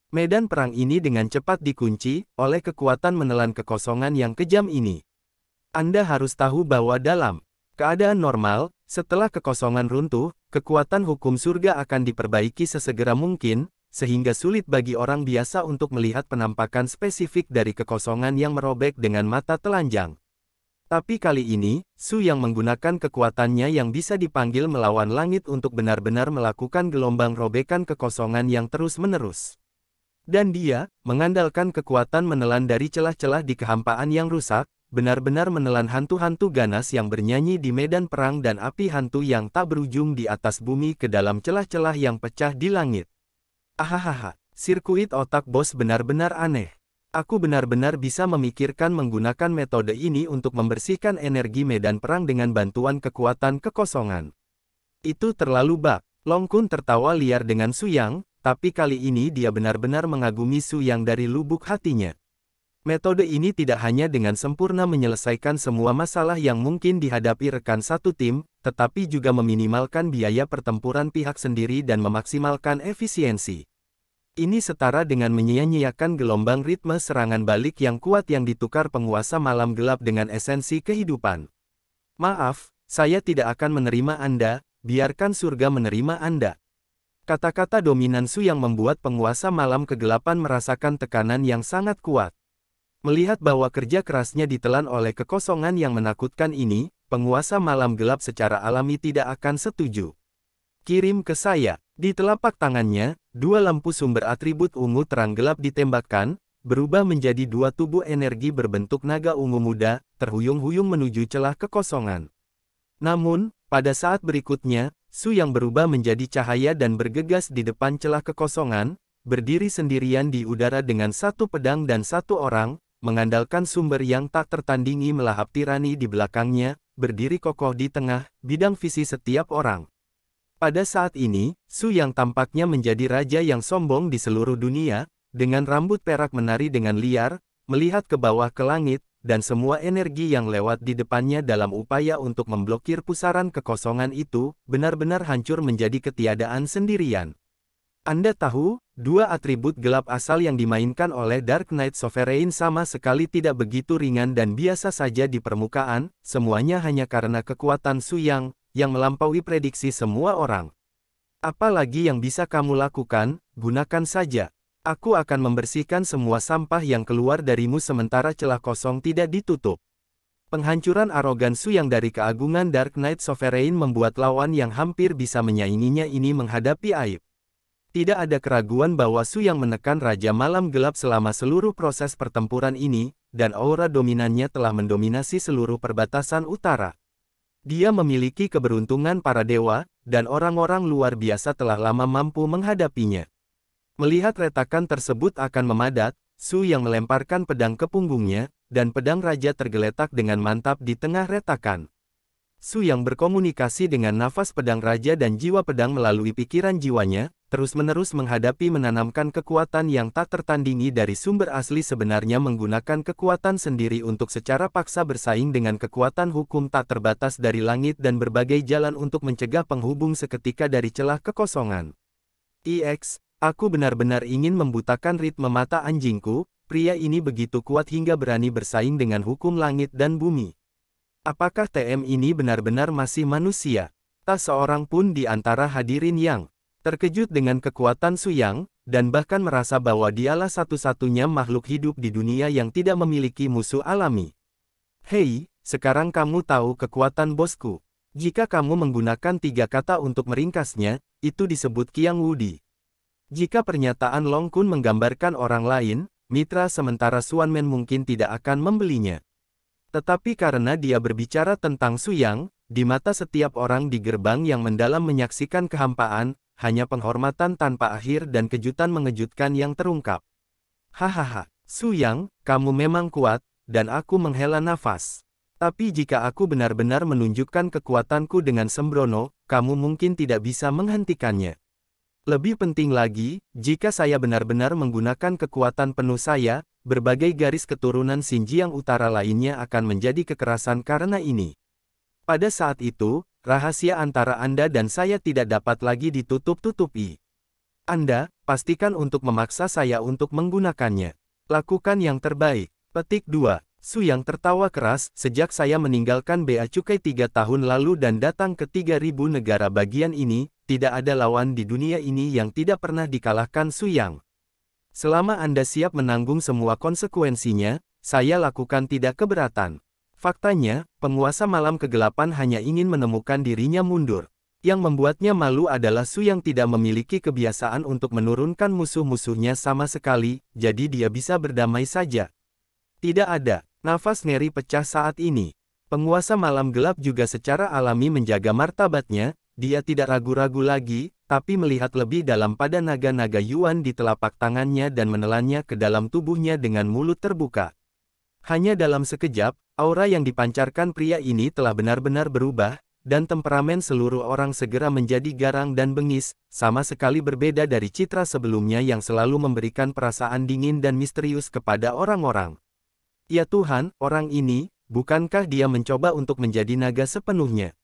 Medan perang ini dengan cepat dikunci oleh kekuatan menelan kekosongan yang kejam ini. Anda harus tahu bahwa dalam keadaan normal, setelah kekosongan runtuh, kekuatan hukum surga akan diperbaiki sesegera mungkin, sehingga sulit bagi orang biasa untuk melihat penampakan spesifik dari kekosongan yang merobek dengan mata telanjang. Tapi kali ini, Su Yang menggunakan kekuatannya yang bisa dipanggil melawan langit untuk benar-benar melakukan gelombang robekan kekosongan yang terus-menerus. Dan dia, mengandalkan kekuatan menelan dari celah-celah di kehampaan yang rusak, benar-benar menelan hantu-hantu ganas yang bernyanyi di medan perang dan api hantu yang tak berujung di atas bumi ke dalam celah-celah yang pecah di langit. Ahahaha, sirkuit otak bos benar-benar aneh. Aku benar-benar bisa memikirkan menggunakan metode ini untuk membersihkan energi medan perang dengan bantuan kekuatan kekosongan. Itu terlalu bak. Long Kun tertawa liar dengan Su Yang, tapi kali ini dia benar-benar mengagumi Su Yang dari lubuk hatinya. Metode ini tidak hanya dengan sempurna menyelesaikan semua masalah yang mungkin dihadapi rekan satu tim, tetapi juga meminimalkan biaya pertempuran pihak sendiri dan memaksimalkan efisiensi. Ini setara dengan menyia-nyiakan gelombang ritme serangan balik yang kuat yang ditukar penguasa malam gelap dengan esensi kehidupan. Maaf, saya tidak akan menerima Anda, biarkan surga menerima Anda. Kata-kata dominan Su yang membuat penguasa malam kegelapan merasakan tekanan yang sangat kuat. Melihat bahwa kerja kerasnya ditelan oleh kekosongan yang menakutkan ini, penguasa malam gelap secara alami tidak akan setuju. Kirim ke saya. Di telapak tangannya, dua lampu sumber atribut ungu terang gelap ditembakkan, berubah menjadi dua tubuh energi berbentuk naga ungu muda, terhuyung-huyung menuju celah kekosongan. Namun, pada saat berikutnya, Su yang berubah menjadi cahaya dan bergegas di depan celah kekosongan, berdiri sendirian di udara dengan satu pedang dan satu orang, mengandalkan sumber yang tak tertandingi melahap tirani di belakangnya, berdiri kokoh di tengah bidang visi setiap orang. Pada saat ini, Su yang tampaknya menjadi raja yang sombong di seluruh dunia, dengan rambut perak menari dengan liar, melihat ke bawah ke langit, dan semua energi yang lewat di depannya dalam upaya untuk memblokir pusaran kekosongan itu, benar-benar hancur menjadi ketiadaan sendirian. Anda tahu, Dua atribut gelap asal yang dimainkan oleh Dark Knight Sovereign sama sekali tidak begitu ringan dan biasa saja di permukaan, semuanya hanya karena kekuatan Su Yang, yang melampaui prediksi semua orang. Apalagi yang bisa kamu lakukan, gunakan saja. Aku akan membersihkan semua sampah yang keluar darimu sementara celah kosong tidak ditutup. Penghancuran arogan Su Yang dari keagungan Dark Knight Sovereign membuat lawan yang hampir bisa menyainginya ini menghadapi aib. Tidak ada keraguan bahwa Su Yang menekan Raja Malam Gelap selama seluruh proses pertempuran ini, dan aura dominannya telah mendominasi seluruh perbatasan utara. Dia memiliki keberuntungan para dewa, dan orang-orang luar biasa telah lama mampu menghadapinya. Melihat retakan tersebut akan memadat, Su Yang melemparkan pedang ke punggungnya, dan pedang raja tergeletak dengan mantap di tengah retakan. Su Yang berkomunikasi dengan nafas pedang raja dan jiwa pedang melalui pikiran jiwanya, terus-menerus menghadapi menanamkan kekuatan yang tak tertandingi dari sumber asli sebenarnya menggunakan kekuatan sendiri untuk secara paksa bersaing dengan kekuatan hukum tak terbatas dari langit dan berbagai jalan untuk mencegah penghubung seketika dari celah kekosongan. Aku benar-benar ingin membutakan ritme mata anjingku, pria ini begitu kuat hingga berani bersaing dengan hukum langit dan bumi. Apakah TM ini benar-benar masih manusia? Tak seorang pun di antara hadirin yang terkejut dengan kekuatan Su Yang, dan bahkan merasa bahwa dialah satu-satunya makhluk hidup di dunia yang tidak memiliki musuh alami. Hei, sekarang kamu tahu kekuatan bosku. Jika kamu menggunakan 3 kata untuk meringkasnya, itu disebut Qiang Wudi. Jika pernyataan Long Kun menggambarkan orang lain, mitra sementara Xuanmen mungkin tidak akan membelinya. Tetapi karena dia berbicara tentang Su Yang, di mata setiap orang di gerbang yang mendalam menyaksikan kehampaan, hanya penghormatan tanpa akhir dan kejutan mengejutkan yang terungkap. Hahaha, Su Yang, kamu memang kuat, dan aku menghela nafas. Tapi jika aku benar-benar menunjukkan kekuatanku dengan sembrono, kamu mungkin tidak bisa menghentikannya. Lebih penting lagi, jika saya benar-benar menggunakan kekuatan penuh saya, berbagai garis keturunan Xinjiang Utara lainnya akan menjadi kekerasan karena ini. Pada saat itu, rahasia antara Anda dan saya tidak dapat lagi ditutup-tutupi. Anda, pastikan untuk memaksa saya untuk menggunakannya. Lakukan yang terbaik. Petik 2. Su Yang tertawa keras, sejak saya meninggalkan Bea Cukai 3 tahun lalu dan datang ke 3000 negara bagian ini, tidak ada lawan di dunia ini yang tidak pernah dikalahkan Su Yang. Selama Anda siap menanggung semua konsekuensinya, saya lakukan tidak keberatan. Faktanya, penguasa malam kegelapan hanya ingin menemukan dirinya mundur. Yang membuatnya malu adalah Su Yang tidak memiliki kebiasaan untuk menurunkan musuh-musuhnya sama sekali, jadi dia bisa berdamai saja. Tidak ada. Nafas ngeri pecah saat ini. Penguasa malam gelap juga secara alami menjaga martabatnya, dia tidak ragu-ragu lagi, tapi melihat lebih dalam pada naga-naga Yuan di telapak tangannya dan menelannya ke dalam tubuhnya dengan mulut terbuka. Hanya dalam sekejap, aura yang dipancarkan pria ini telah benar-benar berubah, dan temperamen seluruh orang segera menjadi garang dan bengis, sama sekali berbeda dari citra sebelumnya yang selalu memberikan perasaan dingin dan misterius kepada orang-orang. Ya Tuhan, orang ini, bukankah dia mencoba untuk menjadi naga sepenuhnya?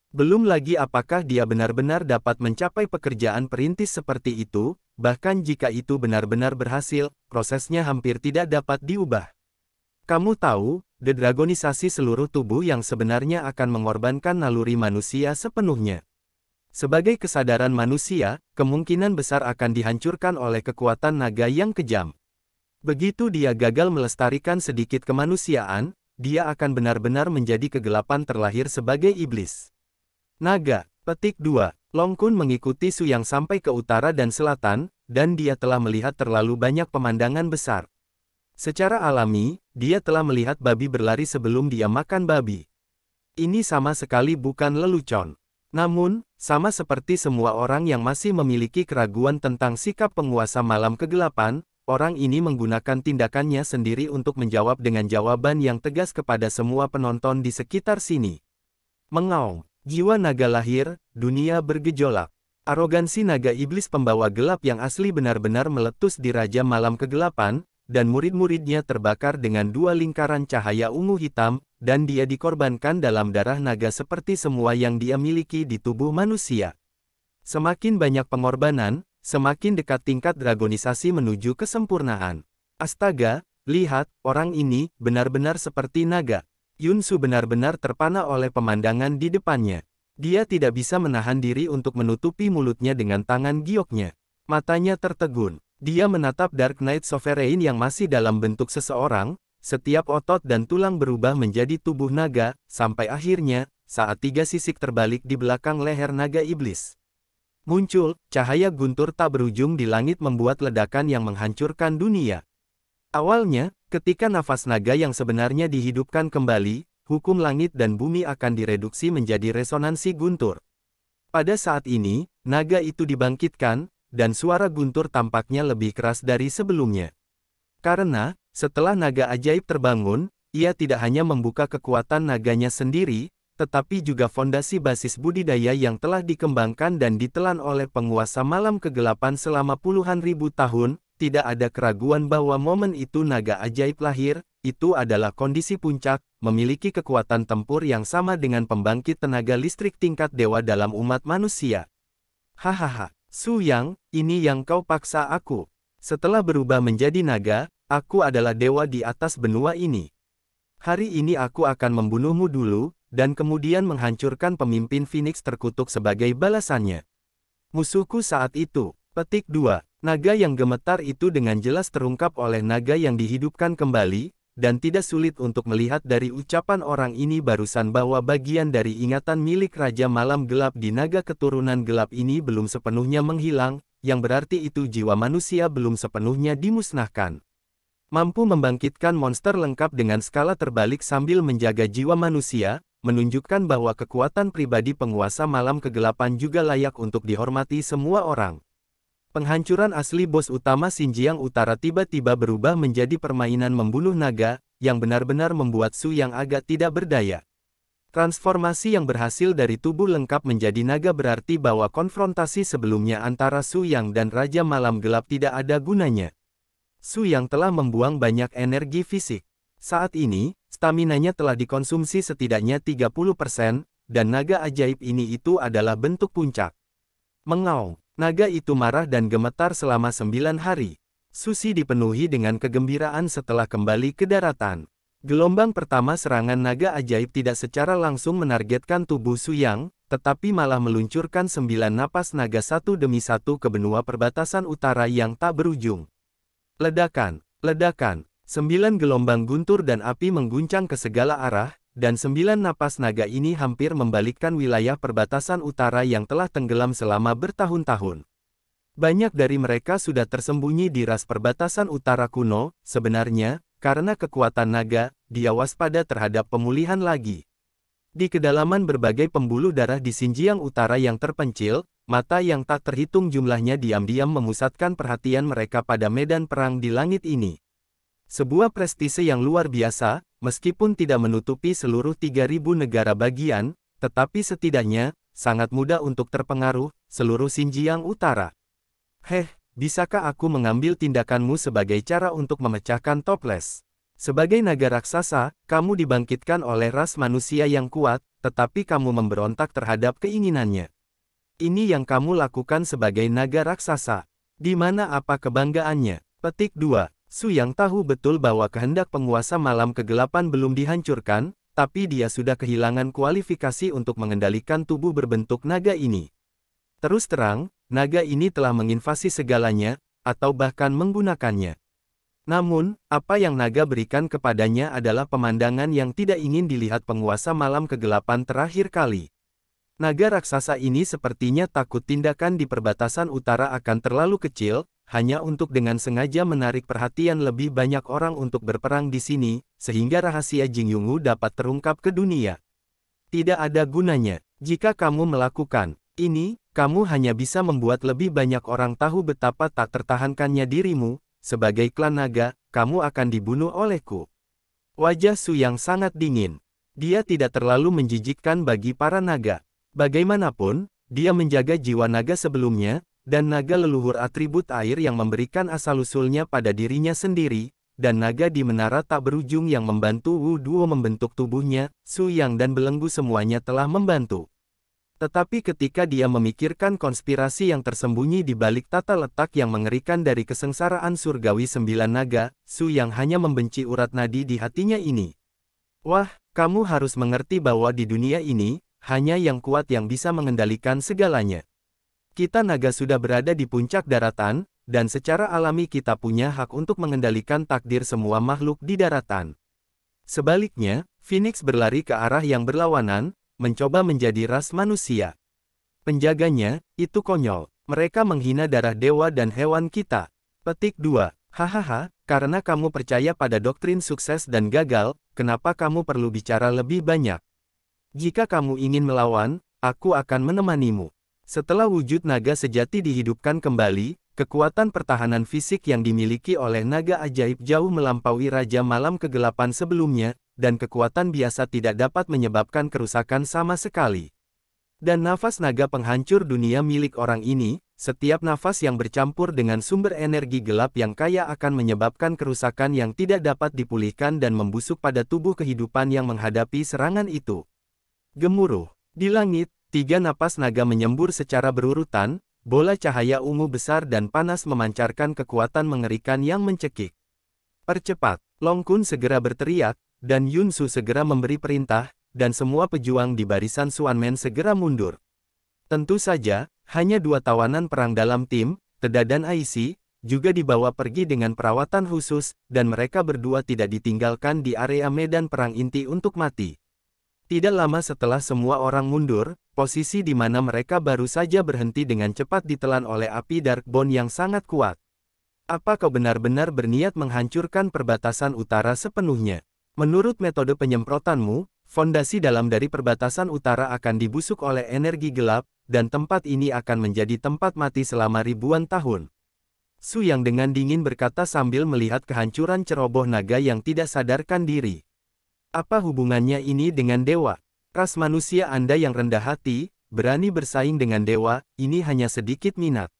Belum lagi apakah dia benar-benar dapat mencapai pekerjaan perintis seperti itu, bahkan jika itu benar-benar berhasil, prosesnya hampir tidak dapat diubah. Kamu tahu, dedragonisasi seluruh tubuh yang sebenarnya akan mengorbankan naluri manusia sepenuhnya. Sebagai kesadaran manusia, kemungkinan besar akan dihancurkan oleh kekuatan naga yang kejam. Begitu dia gagal melestarikan sedikit kemanusiaan, dia akan benar-benar menjadi kegelapan terlahir sebagai iblis. Naga, petik 2. Long Kun mengikuti Su Yang sampai ke utara dan selatan, dan dia telah melihat terlalu banyak pemandangan besar. Secara alami, dia telah melihat babi berlari sebelum dia makan babi. Ini sama sekali bukan lelucon. Namun, sama seperti semua orang yang masih memiliki keraguan tentang sikap penguasa malam kegelapan, orang ini menggunakan tindakannya sendiri untuk menjawab dengan jawaban yang tegas kepada semua penonton di sekitar sini. Mengaung, jiwa naga lahir, dunia bergejolak. Arogansi naga iblis pembawa gelap yang asli benar-benar meletus di Raja Malam Kegelapan, dan murid-muridnya terbakar dengan dua lingkaran cahaya ungu hitam, dan dia dikorbankan dalam darah naga seperti semua yang dia miliki di tubuh manusia. Semakin banyak pengorbanan, semakin dekat tingkat dragonisasi menuju kesempurnaan. Astaga, lihat, orang ini benar-benar seperti naga. Yun Su benar-benar terpana oleh pemandangan di depannya. Dia tidak bisa menahan diri untuk menutupi mulutnya dengan tangan gioknya. Matanya tertegun. Dia menatap Dark Knight Sovereign yang masih dalam bentuk seseorang. Setiap otot dan tulang berubah menjadi tubuh naga, sampai akhirnya, saat 3 sisik terbalik di belakang leher naga iblis. Muncul, cahaya guntur tak berujung di langit membuat ledakan yang menghancurkan dunia. Awalnya, ketika nafas naga yang sebenarnya dihidupkan kembali, hukum langit dan bumi akan direduksi menjadi resonansi guntur. Pada saat ini, naga itu dibangkitkan, dan suara guntur tampaknya lebih keras dari sebelumnya. Karena, setelah naga ajaib terbangun, ia tidak hanya membuka kekuatan naganya sendiri, tetapi juga fondasi basis budidaya yang telah dikembangkan dan ditelan oleh penguasa malam kegelapan selama puluhan ribu tahun. Tidak ada keraguan bahwa momen itu naga ajaib lahir, itu adalah kondisi puncak, memiliki kekuatan tempur yang sama dengan pembangkit tenaga listrik tingkat dewa dalam umat manusia. Hahaha, Su Yang, ini yang kau paksa aku. Setelah berubah menjadi naga, aku adalah dewa di atas benua ini. Hari ini aku akan membunuhmu dulu, dan kemudian menghancurkan pemimpin Phoenix terkutuk sebagai balasannya. Musuhku saat itu. Petik 2. Naga yang gemetar itu dengan jelas terungkap oleh naga yang dihidupkan kembali, dan tidak sulit untuk melihat dari ucapan orang ini barusan bahwa bagian dari ingatan milik Raja Malam Gelap di naga keturunan gelap ini belum sepenuhnya menghilang, yang berarti itu jiwa manusia belum sepenuhnya dimusnahkan. Mampu membangkitkan monster lengkap dengan skala terbalik sambil menjaga jiwa manusia, menunjukkan bahwa kekuatan pribadi penguasa malam kegelapan juga layak untuk dihormati semua orang. Penghancuran asli bos utama Xinjiang Utara tiba-tiba berubah menjadi permainan membunuh naga, yang benar-benar membuat Su Yang agak tidak berdaya. Transformasi yang berhasil dari tubuh lengkap menjadi naga berarti bahwa konfrontasi sebelumnya antara Su Yang dan Raja Malam Gelap tidak ada gunanya. Su Yang telah membuang banyak energi fisik. Saat ini, staminanya telah dikonsumsi setidaknya 30%, dan naga ajaib ini itu adalah bentuk puncak. Mengaung, naga itu marah dan gemetar selama 9 hari. Susi dipenuhi dengan kegembiraan setelah kembali ke daratan. Gelombang pertama serangan naga ajaib tidak secara langsung menargetkan tubuh Su Yang, tetapi malah meluncurkan 9 napas naga satu demi satu ke benua perbatasan utara yang tak berujung. Ledakan, ledakan, 9 gelombang guntur dan api mengguncang ke segala arah, dan 9 napas naga ini hampir membalikkan wilayah perbatasan utara yang telah tenggelam selama bertahun-tahun. Banyak dari mereka sudah tersembunyi di ras perbatasan utara kuno, sebenarnya, karena kekuatan naga, dia waspada terhadap pemulihan lagi. Di kedalaman berbagai pembuluh darah di Xinjiang Utara yang terpencil, mata yang tak terhitung jumlahnya diam-diam memusatkan perhatian mereka pada medan perang di langit ini. Sebuah prestise yang luar biasa, meskipun tidak menutupi seluruh 3.000 negara bagian, tetapi setidaknya, sangat mudah untuk terpengaruh, seluruh Xinjiang Utara. Bisakah aku mengambil tindakanmu sebagai cara untuk memecahkan toples? Sebagai naga raksasa, kamu dibangkitkan oleh ras manusia yang kuat, tetapi kamu memberontak terhadap keinginannya. Ini yang kamu lakukan sebagai naga raksasa. Di mana apa kebanggaannya? Petik 2. Su Yang tahu betul bahwa kehendak penguasa malam kegelapan belum dihancurkan, tapi dia sudah kehilangan kualifikasi untuk mengendalikan tubuh berbentuk naga ini. Terus terang, naga ini telah menginvasi segalanya, atau bahkan menggunakannya. Namun, apa yang naga berikan kepadanya adalah pemandangan yang tidak ingin dilihat penguasa malam kegelapan terakhir kali. Naga raksasa ini sepertinya takut tindakan di perbatasan utara akan terlalu kecil, hanya untuk dengan sengaja menarik perhatian lebih banyak orang untuk berperang di sini, sehingga rahasia Jing Yungu dapat terungkap ke dunia. Tidak ada gunanya. Jika kamu melakukan ini, kamu hanya bisa membuat lebih banyak orang tahu betapa tak tertahankannya dirimu. Sebagai klan naga, kamu akan dibunuh olehku. Wajah Su Yang sangat dingin. Dia tidak terlalu menjijikkan bagi para naga. Bagaimanapun, dia menjaga jiwa naga sebelumnya, dan naga leluhur atribut air yang memberikan asal-usulnya pada dirinya sendiri, dan naga di menara tak berujung yang membantu Wu Duo membentuk tubuhnya, Su Yang dan belenggu semuanya telah membantu. Tetapi ketika dia memikirkan konspirasi yang tersembunyi di balik tata letak yang mengerikan dari kesengsaraan surgawi 9 naga, Su Yang hanya membenci urat nadi di hatinya ini. Wah, kamu harus mengerti bahwa di dunia ini, hanya yang kuat yang bisa mengendalikan segalanya. Kita naga sudah berada di puncak daratan, dan secara alami kita punya hak untuk mengendalikan takdir semua makhluk di daratan. Sebaliknya, Phoenix berlari ke arah yang berlawanan, mencoba menjadi ras manusia. Penjaganya, itu konyol. Mereka menghina darah dewa dan hewan kita. Petik 2. Hahaha, karena kamu percaya pada doktrin sukses dan gagal, kenapa kamu perlu bicara lebih banyak? Jika kamu ingin melawan, aku akan menemanimu. Setelah wujud naga sejati dihidupkan kembali, kekuatan pertahanan fisik yang dimiliki oleh naga ajaib jauh melampaui Raja Malam Kegelapan sebelumnya, dan kekuatan biasa tidak dapat menyebabkan kerusakan sama sekali. Dan nafas naga penghancur dunia milik orang ini, setiap nafas yang bercampur dengan sumber energi gelap yang kaya akan menyebabkan kerusakan yang tidak dapat dipulihkan dan membusuk pada tubuh kehidupan yang menghadapi serangan itu. Gemuruh. Di langit, 3 napas naga menyembur secara berurutan, bola cahaya ungu besar dan panas memancarkan kekuatan mengerikan yang mencekik. Percepat, Long Kun segera berteriak, dan Yun Su segera memberi perintah, dan semua pejuang di barisan Xuanmen segera mundur. Tentu saja, hanya 2 tawanan perang dalam tim, Teda dan Aishi, juga dibawa pergi dengan perawatan khusus, dan mereka berdua tidak ditinggalkan di area medan perang inti untuk mati. Tidak lama setelah semua orang mundur, posisi di mana mereka baru saja berhenti dengan cepat ditelan oleh api Darkbone yang sangat kuat. Apa kau benar-benar berniat menghancurkan perbatasan utara sepenuhnya? Menurut metode penyemprotanmu, fondasi dalam dari perbatasan utara akan dibusuk oleh energi gelap, dan tempat ini akan menjadi tempat mati selama ribuan tahun. Su Yang dengan dingin berkata sambil melihat kehancuran ceroboh naga yang tidak sadarkan diri. Apa hubungannya ini dengan dewa? Ras manusia Anda yang rendah hati, berani bersaing dengan dewa, ini hanya sedikit minat.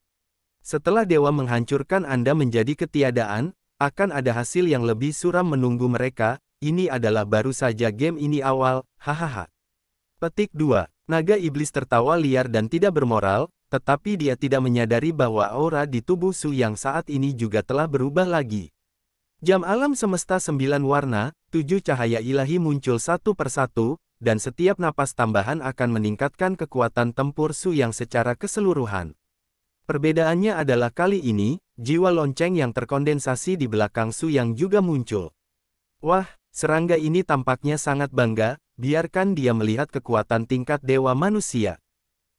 Setelah dewa menghancurkan Anda menjadi ketiadaan, akan ada hasil yang lebih suram menunggu mereka. Ini adalah baru saja game ini awal, hahaha. Petik 2. Naga iblis tertawa liar dan tidak bermoral, tetapi dia tidak menyadari bahwa aura di tubuh Su Yang saat ini juga telah berubah lagi. Jam alam semesta 9 warna, 7 cahaya ilahi muncul satu persatu, dan setiap napas tambahan akan meningkatkan kekuatan tempur Su Yang secara keseluruhan. Perbedaannya adalah kali ini, jiwa lonceng yang terkondensasi di belakang Su Yang juga muncul. Wah, serangga ini tampaknya sangat bangga, biarkan dia melihat kekuatan tingkat dewa manusia.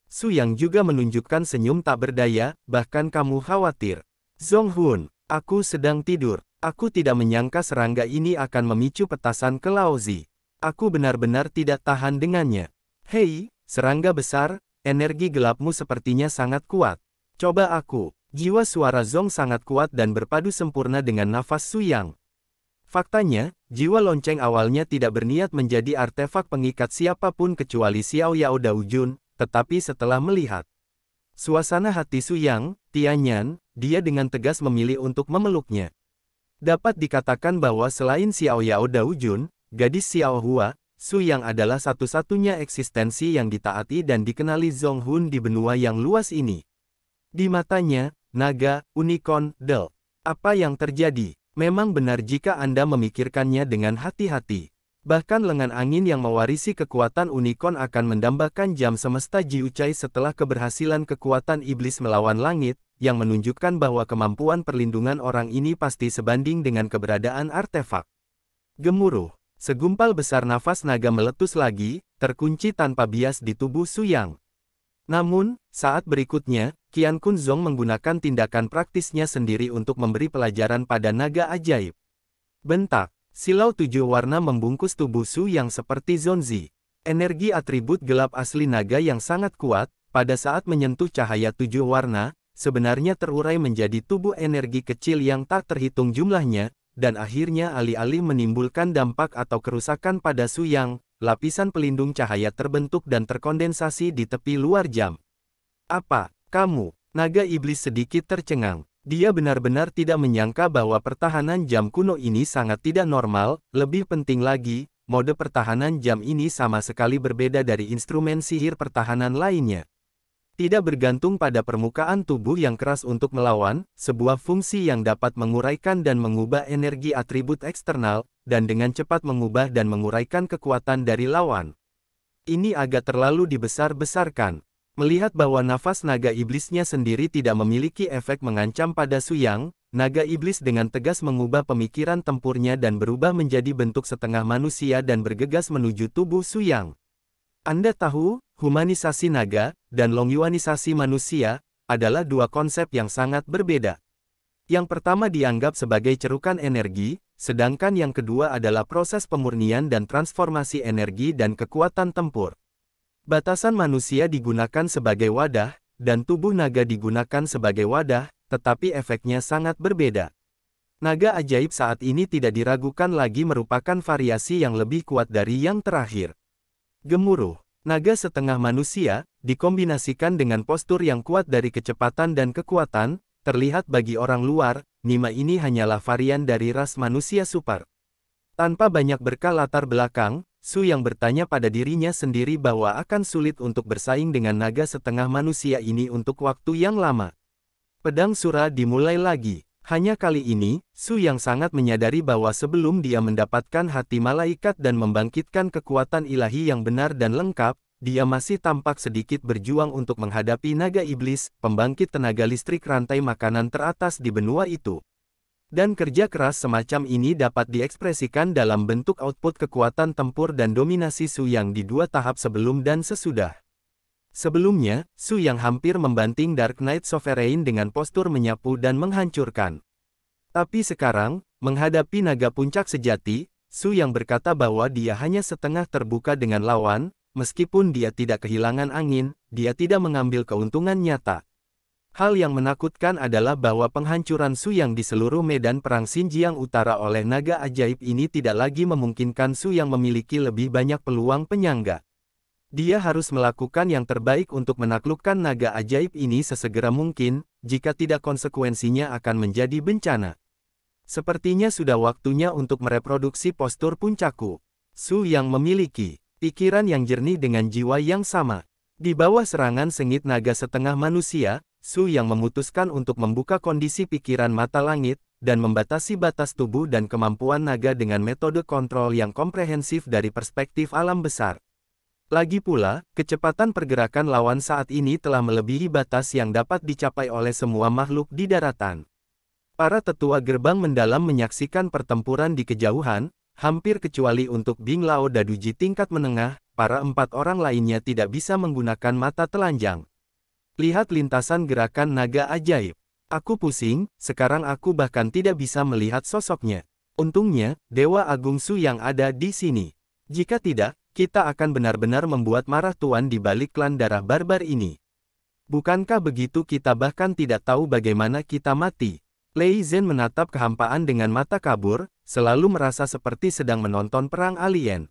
Su Yang juga menunjukkan senyum tak berdaya, bahkan kamu khawatir. Zhong Hun, aku sedang tidur. Aku tidak menyangka serangga ini akan memicu petasan ke Laozi. Aku benar-benar tidak tahan dengannya. Hei, serangga besar, energi gelapmu sepertinya sangat kuat. Coba aku. Jiwa suara Zhong sangat kuat dan berpadu sempurna dengan nafas Su Yang. Faktanya, jiwa lonceng awalnya tidak berniat menjadi artefak pengikat siapapun kecuali Xiao Yao Daojun, tetapi setelah melihat suasana hati Su Yang, Tianyan, dia dengan tegas memilih untuk memeluknya. Dapat dikatakan bahwa selain Xiao Yao Daojun, gadis Xiao Hua, Su Yang adalah satu-satunya eksistensi yang ditaati dan dikenali Zhong Hun di benua yang luas ini. Di matanya, naga, unicorn, del. Apa yang terjadi? Memang benar jika Anda memikirkannya dengan hati-hati. Bahkan lengan angin yang mewarisi kekuatan unicorn akan mendambakan jam semesta Jiucai setelah keberhasilan kekuatan iblis melawan langit, yang menunjukkan bahwa kemampuan perlindungan orang ini pasti sebanding dengan keberadaan artefak. Gemuruh. Segumpal besar nafas naga meletus lagi, terkunci tanpa bias di tubuh Su Yang. Namun, saat berikutnya, Qian Kun Zong menggunakan tindakan praktisnya sendiri untuk memberi pelajaran pada naga ajaib. Bentak, silau 7 warna membungkus tubuh Su Yang seperti Zonzi. Energi atribut gelap asli naga yang sangat kuat, pada saat menyentuh cahaya 7 warna, sebenarnya terurai menjadi tubuh energi kecil yang tak terhitung jumlahnya, dan akhirnya alih-alih menimbulkan dampak atau kerusakan pada Su Yang, lapisan pelindung cahaya terbentuk dan terkondensasi di tepi luar jam. Apa, kamu? Naga iblis sedikit tercengang. Dia benar-benar tidak menyangka bahwa pertahanan jam kuno ini sangat tidak normal, lebih penting lagi, mode pertahanan jam ini sama sekali berbeda dari instrumen sihir pertahanan lainnya. Tidak bergantung pada permukaan tubuh yang keras untuk melawan, sebuah fungsi yang dapat menguraikan dan mengubah energi atribut eksternal, dan dengan cepat mengubah dan menguraikan kekuatan dari lawan. Ini agak terlalu dibesar-besarkan. Melihat bahwa nafas naga iblisnya sendiri tidak memiliki efek mengancam pada Su Yang, naga iblis dengan tegas mengubah pemikiran tempurnya dan berubah menjadi bentuk setengah manusia dan bergegas menuju tubuh Su Yang. Anda tahu, humanisasi naga, dan longyuanisasi manusia, adalah dua konsep yang sangat berbeda. Yang pertama dianggap sebagai cerukan energi, sedangkan yang kedua adalah proses pemurnian dan transformasi energi dan kekuatan tempur. Batasan manusia digunakan sebagai wadah, dan tubuh naga digunakan sebagai wadah, tetapi efeknya sangat berbeda. Naga ajaib saat ini tidak diragukan lagi merupakan variasi yang lebih kuat dari yang terakhir. Gemuruh, naga setengah manusia, dikombinasikan dengan postur yang kuat dari kecepatan dan kekuatan, terlihat bagi orang luar, Nima ini hanyalah varian dari ras manusia super. Tanpa banyak berkah latar belakang, Su yang bertanya pada dirinya sendiri bahwa akan sulit untuk bersaing dengan naga setengah manusia ini untuk waktu yang lama. Pedang Sura dimulai lagi. Hanya kali ini, Su yang sangat menyadari bahwa sebelum dia mendapatkan hati malaikat dan membangkitkan kekuatan ilahi yang benar dan lengkap, dia masih tampak sedikit berjuang untuk menghadapi naga iblis, pembangkit tenaga listrik rantai makanan teratas di benua itu. Dan kerja keras semacam ini dapat diekspresikan dalam bentuk output kekuatan tempur dan dominasi Su yang di dua tahap sebelum dan sesudah. Sebelumnya, Su yang hampir membanting Dark Knight Sovereign dengan postur menyapu dan menghancurkan. Tapi sekarang, menghadapi naga puncak sejati, Su yang berkata bahwa dia hanya setengah terbuka dengan lawan, meskipun dia tidak kehilangan angin, dia tidak mengambil keuntungan nyata. Hal yang menakutkan adalah bahwa penghancuran Su yang di seluruh medan perang Xinjiang Utara oleh naga ajaib ini tidak lagi memungkinkan Su yang memiliki lebih banyak peluang penyangga. Dia harus melakukan yang terbaik untuk menaklukkan naga ajaib ini sesegera mungkin, jika tidak konsekuensinya akan menjadi bencana. Sepertinya sudah waktunya untuk mereproduksi postur puncakku. Su yang memiliki pikiran yang jernih dengan jiwa yang sama. Di bawah serangan sengit naga setengah manusia, Su yang memutuskan untuk membuka kondisi pikiran mata langit, dan membatasi batas tubuh dan kemampuan naga dengan metode kontrol yang komprehensif dari perspektif alam besar. Lagi pula, kecepatan pergerakan lawan saat ini telah melebihi batas yang dapat dicapai oleh semua makhluk di daratan. Para tetua gerbang mendalam menyaksikan pertempuran di kejauhan, hampir kecuali untuk Bing Lao Daduji tingkat menengah, para 4 orang lainnya tidak bisa menggunakan mata telanjang. Lihat lintasan gerakan naga ajaib. Aku pusing, sekarang aku bahkan tidak bisa melihat sosoknya. Untungnya, Dewa Agung Su yang ada di sini. Jika tidak, kita akan benar-benar membuat marah Tuan di balik klan darah barbar ini. Bukankah begitu kita bahkan tidak tahu bagaimana kita mati? Lei Zhen menatap kehampaan dengan mata kabur, selalu merasa seperti sedang menonton perang alien.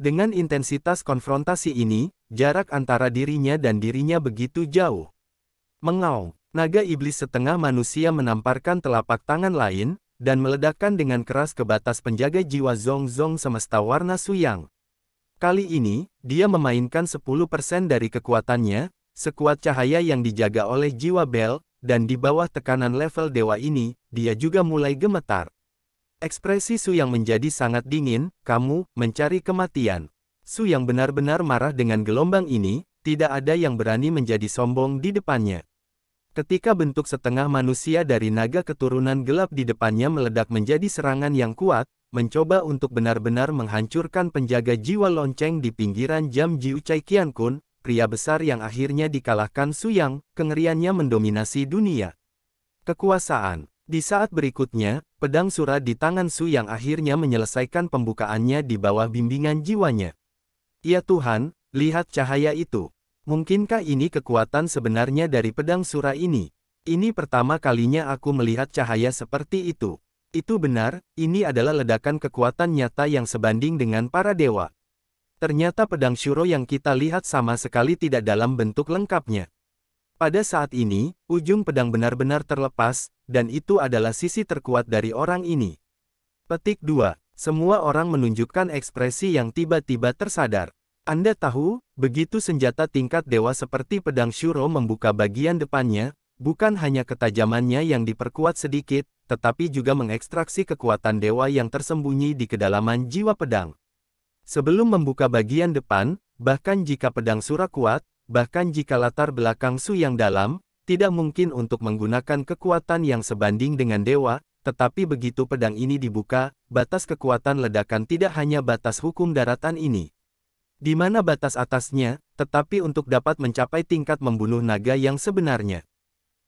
Dengan intensitas konfrontasi ini, jarak antara dirinya dan dirinya begitu jauh. Mengaung, naga iblis setengah manusia menamparkan telapak tangan lain, dan meledakkan dengan keras ke batas penjaga jiwa Zong semesta warna Su Yang. Kali ini, dia memainkan 10% dari kekuatannya, sekuat cahaya yang dijaga oleh jiwa Bel, dan di bawah tekanan level dewa ini, dia juga mulai gemetar. Ekspresi Su yang menjadi sangat dingin, kamu, mencari kematian. Su yang benar-benar marah dengan gelombang ini, tidak ada yang berani menjadi sombong di depannya. Ketika bentuk setengah manusia dari naga keturunan gelap di depannya meledak menjadi serangan yang kuat, mencoba untuk benar-benar menghancurkan penjaga jiwa lonceng di pinggiran jam Jiu Chai Qiankun, pria besar yang akhirnya dikalahkan Su Yang, kengeriannya mendominasi dunia. Kekuasaan. Di saat berikutnya, pedang Sura di tangan Su Yang akhirnya menyelesaikan pembukaannya di bawah bimbingan jiwanya. Ya Tuhan, lihat cahaya itu. Mungkinkah ini kekuatan sebenarnya dari pedang Sura ini? Ini pertama kalinya aku melihat cahaya seperti itu. Itu benar, ini adalah ledakan kekuatan nyata yang sebanding dengan para dewa. Ternyata pedang Shuro yang kita lihat sama sekali tidak dalam bentuk lengkapnya. Pada saat ini, ujung pedang benar-benar terlepas, dan itu adalah sisi terkuat dari orang ini. Petik 2. Semua orang menunjukkan ekspresi yang tiba-tiba tersadar. Anda tahu, begitu senjata tingkat dewa seperti pedang Shuro membuka bagian depannya, bukan hanya ketajamannya yang diperkuat sedikit, tetapi juga mengekstraksi kekuatan dewa yang tersembunyi di kedalaman jiwa pedang. Sebelum membuka bagian depan, bahkan jika pedang Shura kuat, bahkan jika latar belakang Su yang dalam, tidak mungkin untuk menggunakan kekuatan yang sebanding dengan dewa, tetapi begitu pedang ini dibuka, batas kekuatan ledakan tidak hanya batas hukum daratan ini. Di mana batas atasnya, tetapi untuk dapat mencapai tingkat membunuh naga yang sebenarnya.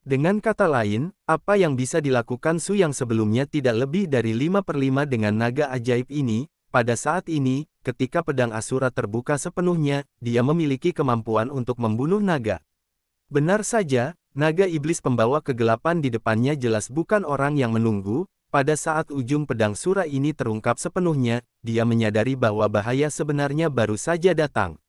Dengan kata lain, apa yang bisa dilakukan Su yang sebelumnya tidak lebih dari 5/5 dengan naga ajaib ini, pada saat ini, ketika pedang Asura terbuka sepenuhnya, dia memiliki kemampuan untuk membunuh naga. Benar saja, naga iblis pembawa kegelapan di depannya jelas bukan orang yang menunggu. Pada saat ujung pedang Shura ini terungkap sepenuhnya, dia menyadari bahwa bahaya sebenarnya baru saja datang.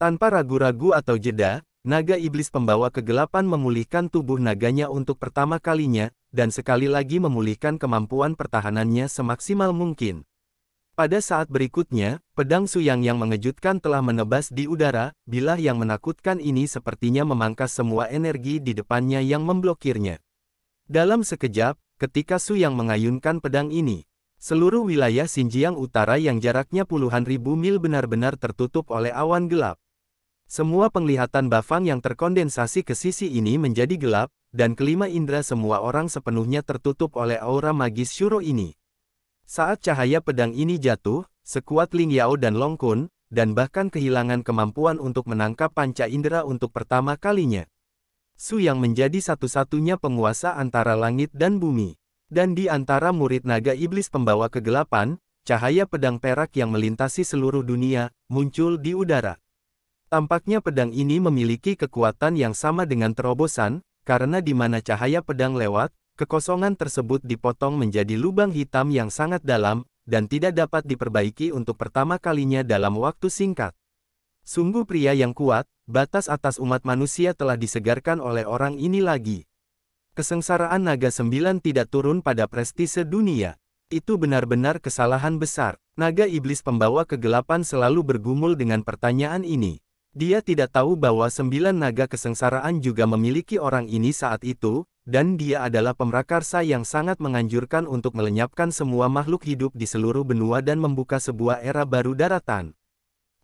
Tanpa ragu-ragu atau jeda, naga iblis pembawa kegelapan memulihkan tubuh naganya untuk pertama kalinya, dan sekali lagi memulihkan kemampuan pertahanannya semaksimal mungkin. Pada saat berikutnya, pedang Su yang mengejutkan telah menebas di udara, bilah yang menakutkan ini sepertinya memangkas semua energi di depannya yang memblokirnya. Dalam sekejap, ketika Su yang mengayunkan pedang ini, seluruh wilayah Xinjiang Utara yang jaraknya puluhan ribu mil benar-benar tertutup oleh awan gelap. Semua penglihatan Bafang yang terkondensasi ke sisi ini menjadi gelap, dan kelima indera semua orang sepenuhnya tertutup oleh aura magis Shuro ini. Saat cahaya pedang ini jatuh, sekuat Ling Yao dan Long Kun, dan bahkan kehilangan kemampuan untuk menangkap panca indera untuk pertama kalinya. Su yang menjadi satu-satunya penguasa antara langit dan bumi. Dan di antara murid naga iblis pembawa kegelapan, cahaya pedang perak yang melintasi seluruh dunia, muncul di udara. Tampaknya pedang ini memiliki kekuatan yang sama dengan terobosan, karena di mana cahaya pedang lewat, kekosongan tersebut dipotong menjadi lubang hitam yang sangat dalam, dan tidak dapat diperbaiki untuk pertama kalinya dalam waktu singkat. Sungguh pria yang kuat, batas atas umat manusia telah disegarkan oleh orang ini lagi. Kesengsaraan naga 9 tidak turun pada prestise dunia. Itu benar-benar kesalahan besar. Naga iblis pembawa kegelapan selalu bergumul dengan pertanyaan ini. Dia tidak tahu bahwa 9 naga kesengsaraan juga memiliki orang ini saat itu, dan dia adalah pemrakarsa yang sangat menganjurkan untuk melenyapkan semua makhluk hidup di seluruh benua dan membuka sebuah era baru daratan.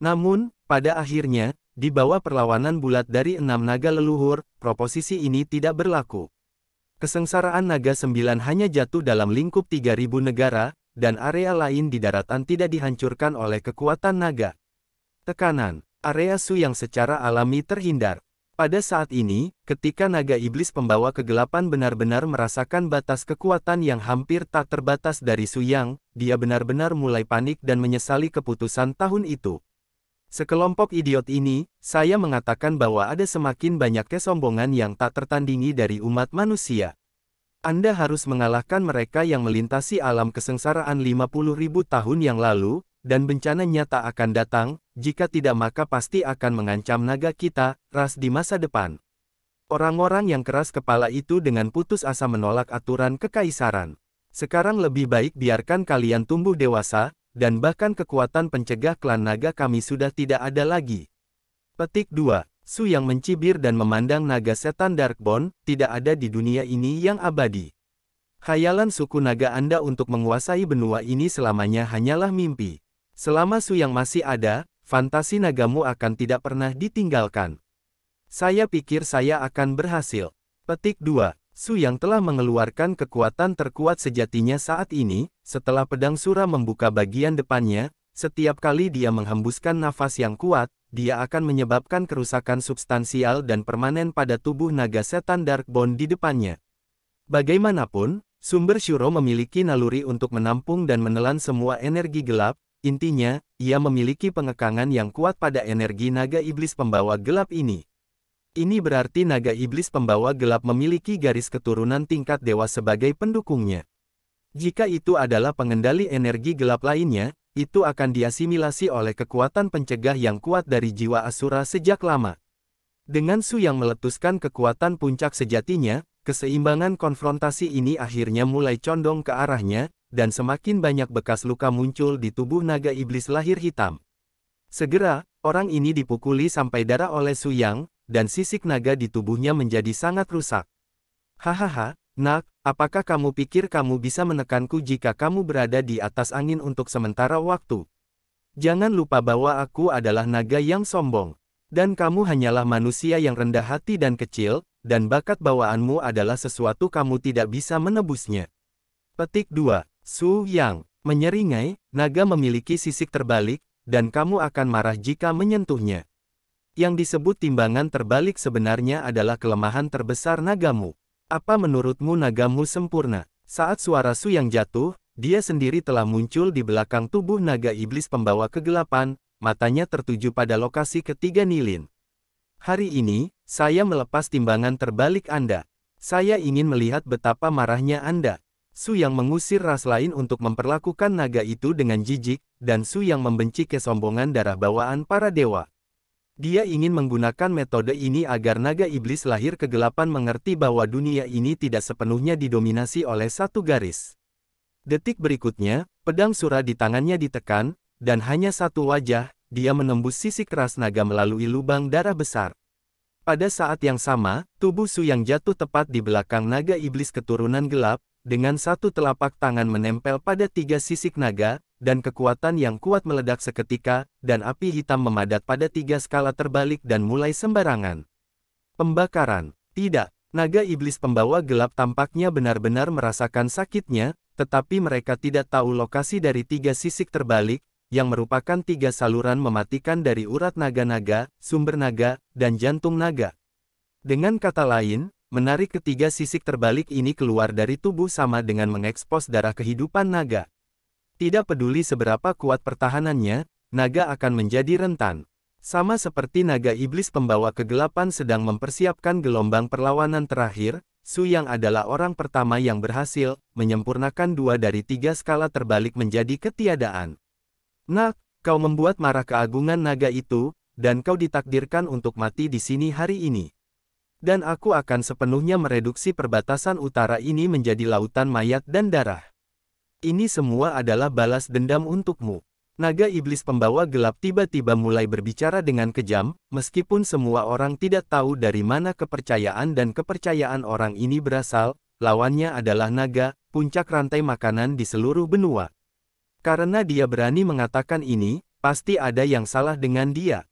Namun, pada akhirnya, di bawah perlawanan bulat dari 6 naga leluhur, proposisi ini tidak berlaku. Kesengsaraan naga 9 hanya jatuh dalam lingkup 3000 negara, dan area lain di daratan tidak dihancurkan oleh kekuatan naga. Tekanan, area Su yang secara alami terhindar. Pada saat ini, ketika naga iblis pembawa kegelapan benar-benar merasakan batas kekuatan yang hampir tak terbatas dari Su Yang, dia benar-benar mulai panik dan menyesali keputusan tahun itu. Sekelompok idiot ini, saya mengatakan bahwa ada semakin banyak kesombongan yang tak tertandingi dari umat manusia. Anda harus mengalahkan mereka yang melintasi alam kesengsaraan 50.000 tahun yang lalu, dan bencana nyata akan datang, jika tidak maka pasti akan mengancam naga kita, ras di masa depan. Orang-orang yang keras kepala itu dengan putus asa menolak aturan kekaisaran. Sekarang lebih baik biarkan kalian tumbuh dewasa, dan bahkan kekuatan pencegah klan naga kami sudah tidak ada lagi. Petik 2. Su yang mencibir dan memandang naga setan Darkbone, tidak ada di dunia ini yang abadi. Khayalan suku naga Anda untuk menguasai benua ini selamanya hanyalah mimpi. Selama Su yang masih ada, fantasi nagamu akan tidak pernah ditinggalkan. Saya pikir saya akan berhasil. Petik 2. Su yang telah mengeluarkan kekuatan terkuat sejatinya saat ini, setelah pedang Shura membuka bagian depannya, setiap kali dia menghembuskan nafas yang kuat, dia akan menyebabkan kerusakan substansial dan permanen pada tubuh naga setan Darkbone di depannya. Bagaimanapun, sumber Shuro memiliki naluri untuk menampung dan menelan semua energi gelap. Intinya, ia memiliki pengekangan yang kuat pada energi naga iblis pembawa gelap ini. Ini berarti naga iblis pembawa gelap memiliki garis keturunan tingkat dewa sebagai pendukungnya. Jika itu adalah pengendali energi gelap lainnya, itu akan diasimilasi oleh kekuatan pencegah yang kuat dari jiwa Asura sejak lama. Dengan Su yang meletuskan kekuatan puncak sejatinya, keseimbangan konfrontasi ini akhirnya mulai condong ke arahnya, dan semakin banyak bekas luka muncul di tubuh naga iblis lahir hitam. Segera, orang ini dipukuli sampai darah oleh Su Yang, dan sisik naga di tubuhnya menjadi sangat rusak. Hahaha, nak, apakah kamu pikir kamu bisa menekanku jika kamu berada di atas angin untuk sementara waktu? Jangan lupa bahwa aku adalah naga yang sombong. Dan kamu hanyalah manusia yang rendah hati dan kecil, dan bakat bawaanmu adalah sesuatu kamu tidak bisa menebusnya. Petik 2. Su Yang. Menyeringai, naga memiliki sisik terbalik, dan kamu akan marah jika menyentuhnya. Yang disebut timbangan terbalik sebenarnya adalah kelemahan terbesar nagamu. Apa menurutmu nagamu sempurna? Saat suara Su Yang jatuh, dia sendiri telah muncul di belakang tubuh naga iblis pembawa kegelapan, matanya tertuju pada lokasi ketiga Nilin. Hari ini, saya melepas timbangan terbalik Anda. Saya ingin melihat betapa marahnya Anda. Su Yang mengusir ras lain untuk memperlakukan naga itu dengan jijik, dan Su Yang membenci kesombongan darah bawaan para dewa. Dia ingin menggunakan metode ini agar naga iblis lahir kegelapan mengerti bahwa dunia ini tidak sepenuhnya didominasi oleh satu garis. Detik berikutnya, pedang Sura di tangannya ditekan, dan hanya satu wajah, dia menembus sisik ras naga melalui lubang darah besar. Pada saat yang sama, tubuh Su Yang jatuh tepat di belakang naga iblis keturunan gelap, dengan satu telapak tangan menempel pada 3 sisik naga, dan kekuatan yang kuat meledak seketika, dan api hitam memadat pada 3 skala terbalik dan mulai sembarangan. Pembakaran. Tidak, naga iblis pembawa gelap tampaknya benar-benar merasakan sakitnya, tetapi mereka tidak tahu lokasi dari 3 sisik terbalik, yang merupakan 3 saluran mematikan dari urat naga-naga, sumber naga, dan jantung naga. Dengan kata lain, menarik ketiga sisik terbalik ini keluar dari tubuh sama dengan mengekspos darah kehidupan naga. Tidak peduli seberapa kuat pertahanannya, naga akan menjadi rentan. Sama seperti naga iblis pembawa kegelapan sedang mempersiapkan gelombang perlawanan terakhir, Su Yang adalah orang pertama yang berhasil menyempurnakan 2 dari 3 skala terbalik menjadi ketiadaan. Nak, kau membuat marah keagungan naga itu, dan kau ditakdirkan untuk mati di sini hari ini. Dan aku akan sepenuhnya mereduksi perbatasan utara ini menjadi lautan mayat dan darah. Ini semua adalah balas dendam untukmu. Naga iblis pembawa gelap tiba-tiba mulai berbicara dengan kejam, meskipun semua orang tidak tahu dari mana kepercayaan dan kepercayaan orang ini berasal, lawannya adalah naga, puncak rantai makanan di seluruh benua. Karena dia berani mengatakan ini, pasti ada yang salah dengan dia.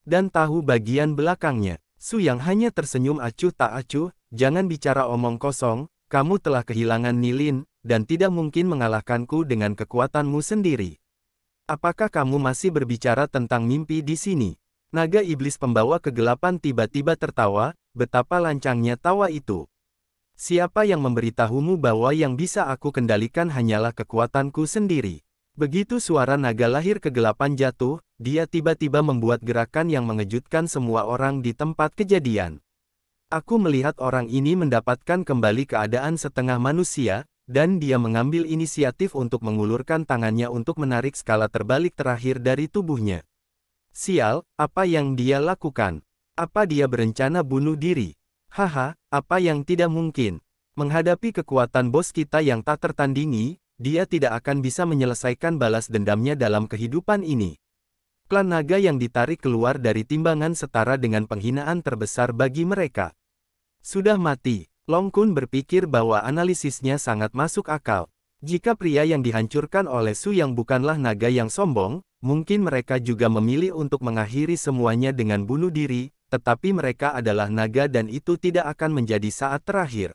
Dan tahu bagian belakangnya. Su Yang hanya tersenyum acuh tak acuh, jangan bicara omong kosong, kamu telah kehilangan Nilin, dan tidak mungkin mengalahkanku dengan kekuatanmu sendiri. Apakah kamu masih berbicara tentang mimpi di sini? Naga iblis pembawa kegelapan tiba-tiba tertawa, betapa lancangnya tawa itu. Siapa yang memberitahumu bahwa yang bisa aku kendalikan hanyalah kekuatanku sendiri? Begitu suara naga lahir kegelapan jatuh, dia tiba-tiba membuat gerakan yang mengejutkan semua orang di tempat kejadian. Aku melihat orang ini mendapatkan kembali keadaan setengah manusia, dan dia mengambil inisiatif untuk mengulurkan tangannya untuk menarik skala terbalik terakhir dari tubuhnya. Sial, apa yang dia lakukan? Apa dia berencana bunuh diri? Haha, apa yang tidak mungkin? Menghadapi kekuatan bos kita yang tak tertandingi, dia tidak akan bisa menyelesaikan balas dendamnya dalam kehidupan ini. Klan naga yang ditarik keluar dari timbangan setara dengan penghinaan terbesar bagi mereka. Sudah mati. Long Kun berpikir bahwa analisisnya sangat masuk akal. Jika pria yang dihancurkan oleh Su Yang bukanlah naga yang sombong, mungkin mereka juga memilih untuk mengakhiri semuanya dengan bunuh diri, tetapi mereka adalah naga dan itu tidak akan menjadi saat terakhir.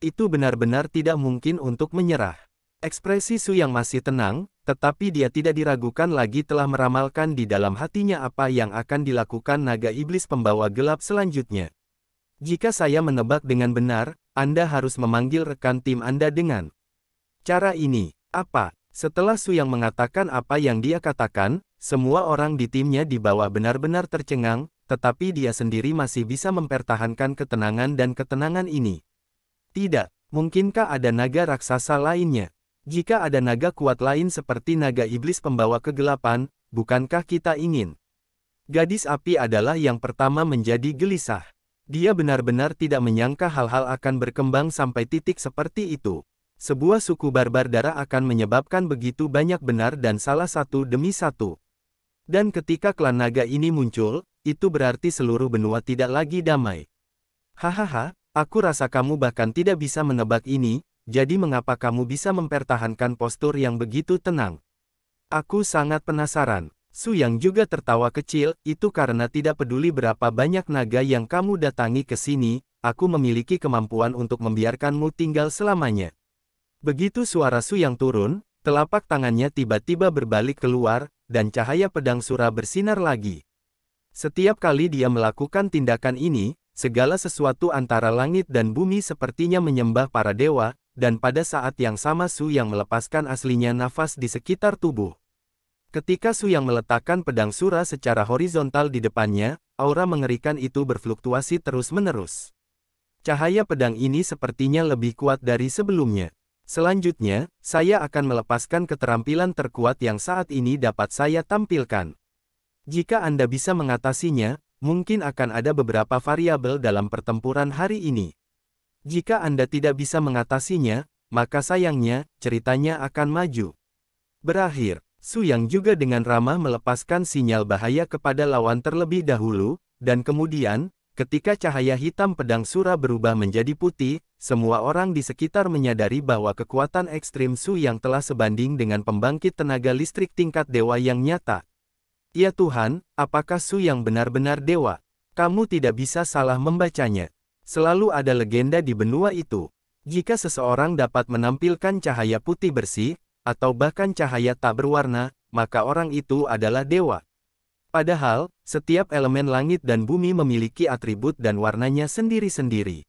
Itu benar-benar tidak mungkin untuk menyerah. Ekspresi Su Yang masih tenang, tetapi dia tidak diragukan lagi telah meramalkan di dalam hatinya apa yang akan dilakukan naga iblis pembawa gelap selanjutnya. Jika saya menebak dengan benar, Anda harus memanggil rekan tim Anda dengan cara ini. Apa? Setelah Su Yang mengatakan apa yang dia katakan, semua orang di timnya di bawah benar-benar tercengang, tetapi dia sendiri masih bisa mempertahankan ketenangan dan ketenangan ini. Tidak, mungkinkah ada naga raksasa lainnya? Jika ada naga kuat lain seperti naga iblis pembawa kegelapan, bukankah kita ingin? Gadis api adalah yang pertama menjadi gelisah. Dia benar-benar tidak menyangka hal-hal akan berkembang sampai titik seperti itu. Sebuah suku barbar darah akan menyebabkan begitu banyak benar dan salah satu demi satu. Dan ketika klan naga ini muncul, itu berarti seluruh benua tidak lagi damai. Hahaha, aku rasa kamu bahkan tidak bisa menebak ini, jadi mengapa kamu bisa mempertahankan postur yang begitu tenang? Aku sangat penasaran. Su Yang juga tertawa kecil, itu karena tidak peduli berapa banyak naga yang kamu datangi ke sini, aku memiliki kemampuan untuk membiarkanmu tinggal selamanya. Begitu suara Su Yang turun, telapak tangannya tiba-tiba berbalik keluar, dan cahaya pedang sura bersinar lagi. Setiap kali dia melakukan tindakan ini, segala sesuatu antara langit dan bumi sepertinya menyembah para dewa, dan pada saat yang sama Su Yang melepaskan aslinya nafas di sekitar tubuh. Ketika Su Yang meletakkan pedang sura secara horizontal di depannya, aura mengerikan itu berfluktuasi terus-menerus. Cahaya pedang ini sepertinya lebih kuat dari sebelumnya. Selanjutnya, saya akan melepaskan keterampilan terkuat yang saat ini dapat saya tampilkan. Jika Anda bisa mengatasinya, mungkin akan ada beberapa variabel dalam pertempuran hari ini. Jika Anda tidak bisa mengatasinya, maka sayangnya, ceritanya akan maju. Berakhir, Su Yang juga dengan ramah melepaskan sinyal bahaya kepada lawan terlebih dahulu, dan kemudian, ketika cahaya hitam pedang sura berubah menjadi putih, semua orang di sekitar menyadari bahwa kekuatan ekstrim Su Yang telah sebanding dengan pembangkit tenaga listrik tingkat dewa yang nyata. Ya Tuhan, apakah Su Yang benar-benar dewa? Kamu tidak bisa salah membacanya. Selalu ada legenda di benua itu. Jika seseorang dapat menampilkan cahaya putih bersih, atau bahkan cahaya tak berwarna, maka orang itu adalah dewa. Padahal, setiap elemen langit dan bumi memiliki atribut dan warnanya sendiri-sendiri.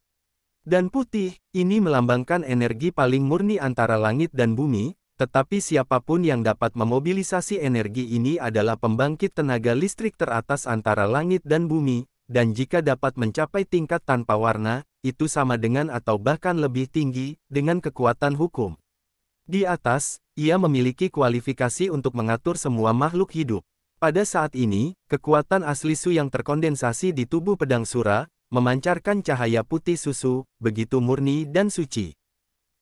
Dan putih, ini melambangkan energi paling murni antara langit dan bumi, tetapi siapapun yang dapat memobilisasi energi ini adalah pembangkit tenaga listrik teratas antara langit dan bumi, dan jika dapat mencapai tingkat tanpa warna, itu sama dengan atau bahkan lebih tinggi, dengan kekuatan hukum. Di atas, ia memiliki kualifikasi untuk mengatur semua makhluk hidup. Pada saat ini, kekuatan asli Su Yang terkondensasi di tubuh pedang sura, memancarkan cahaya putih susu, begitu murni dan suci.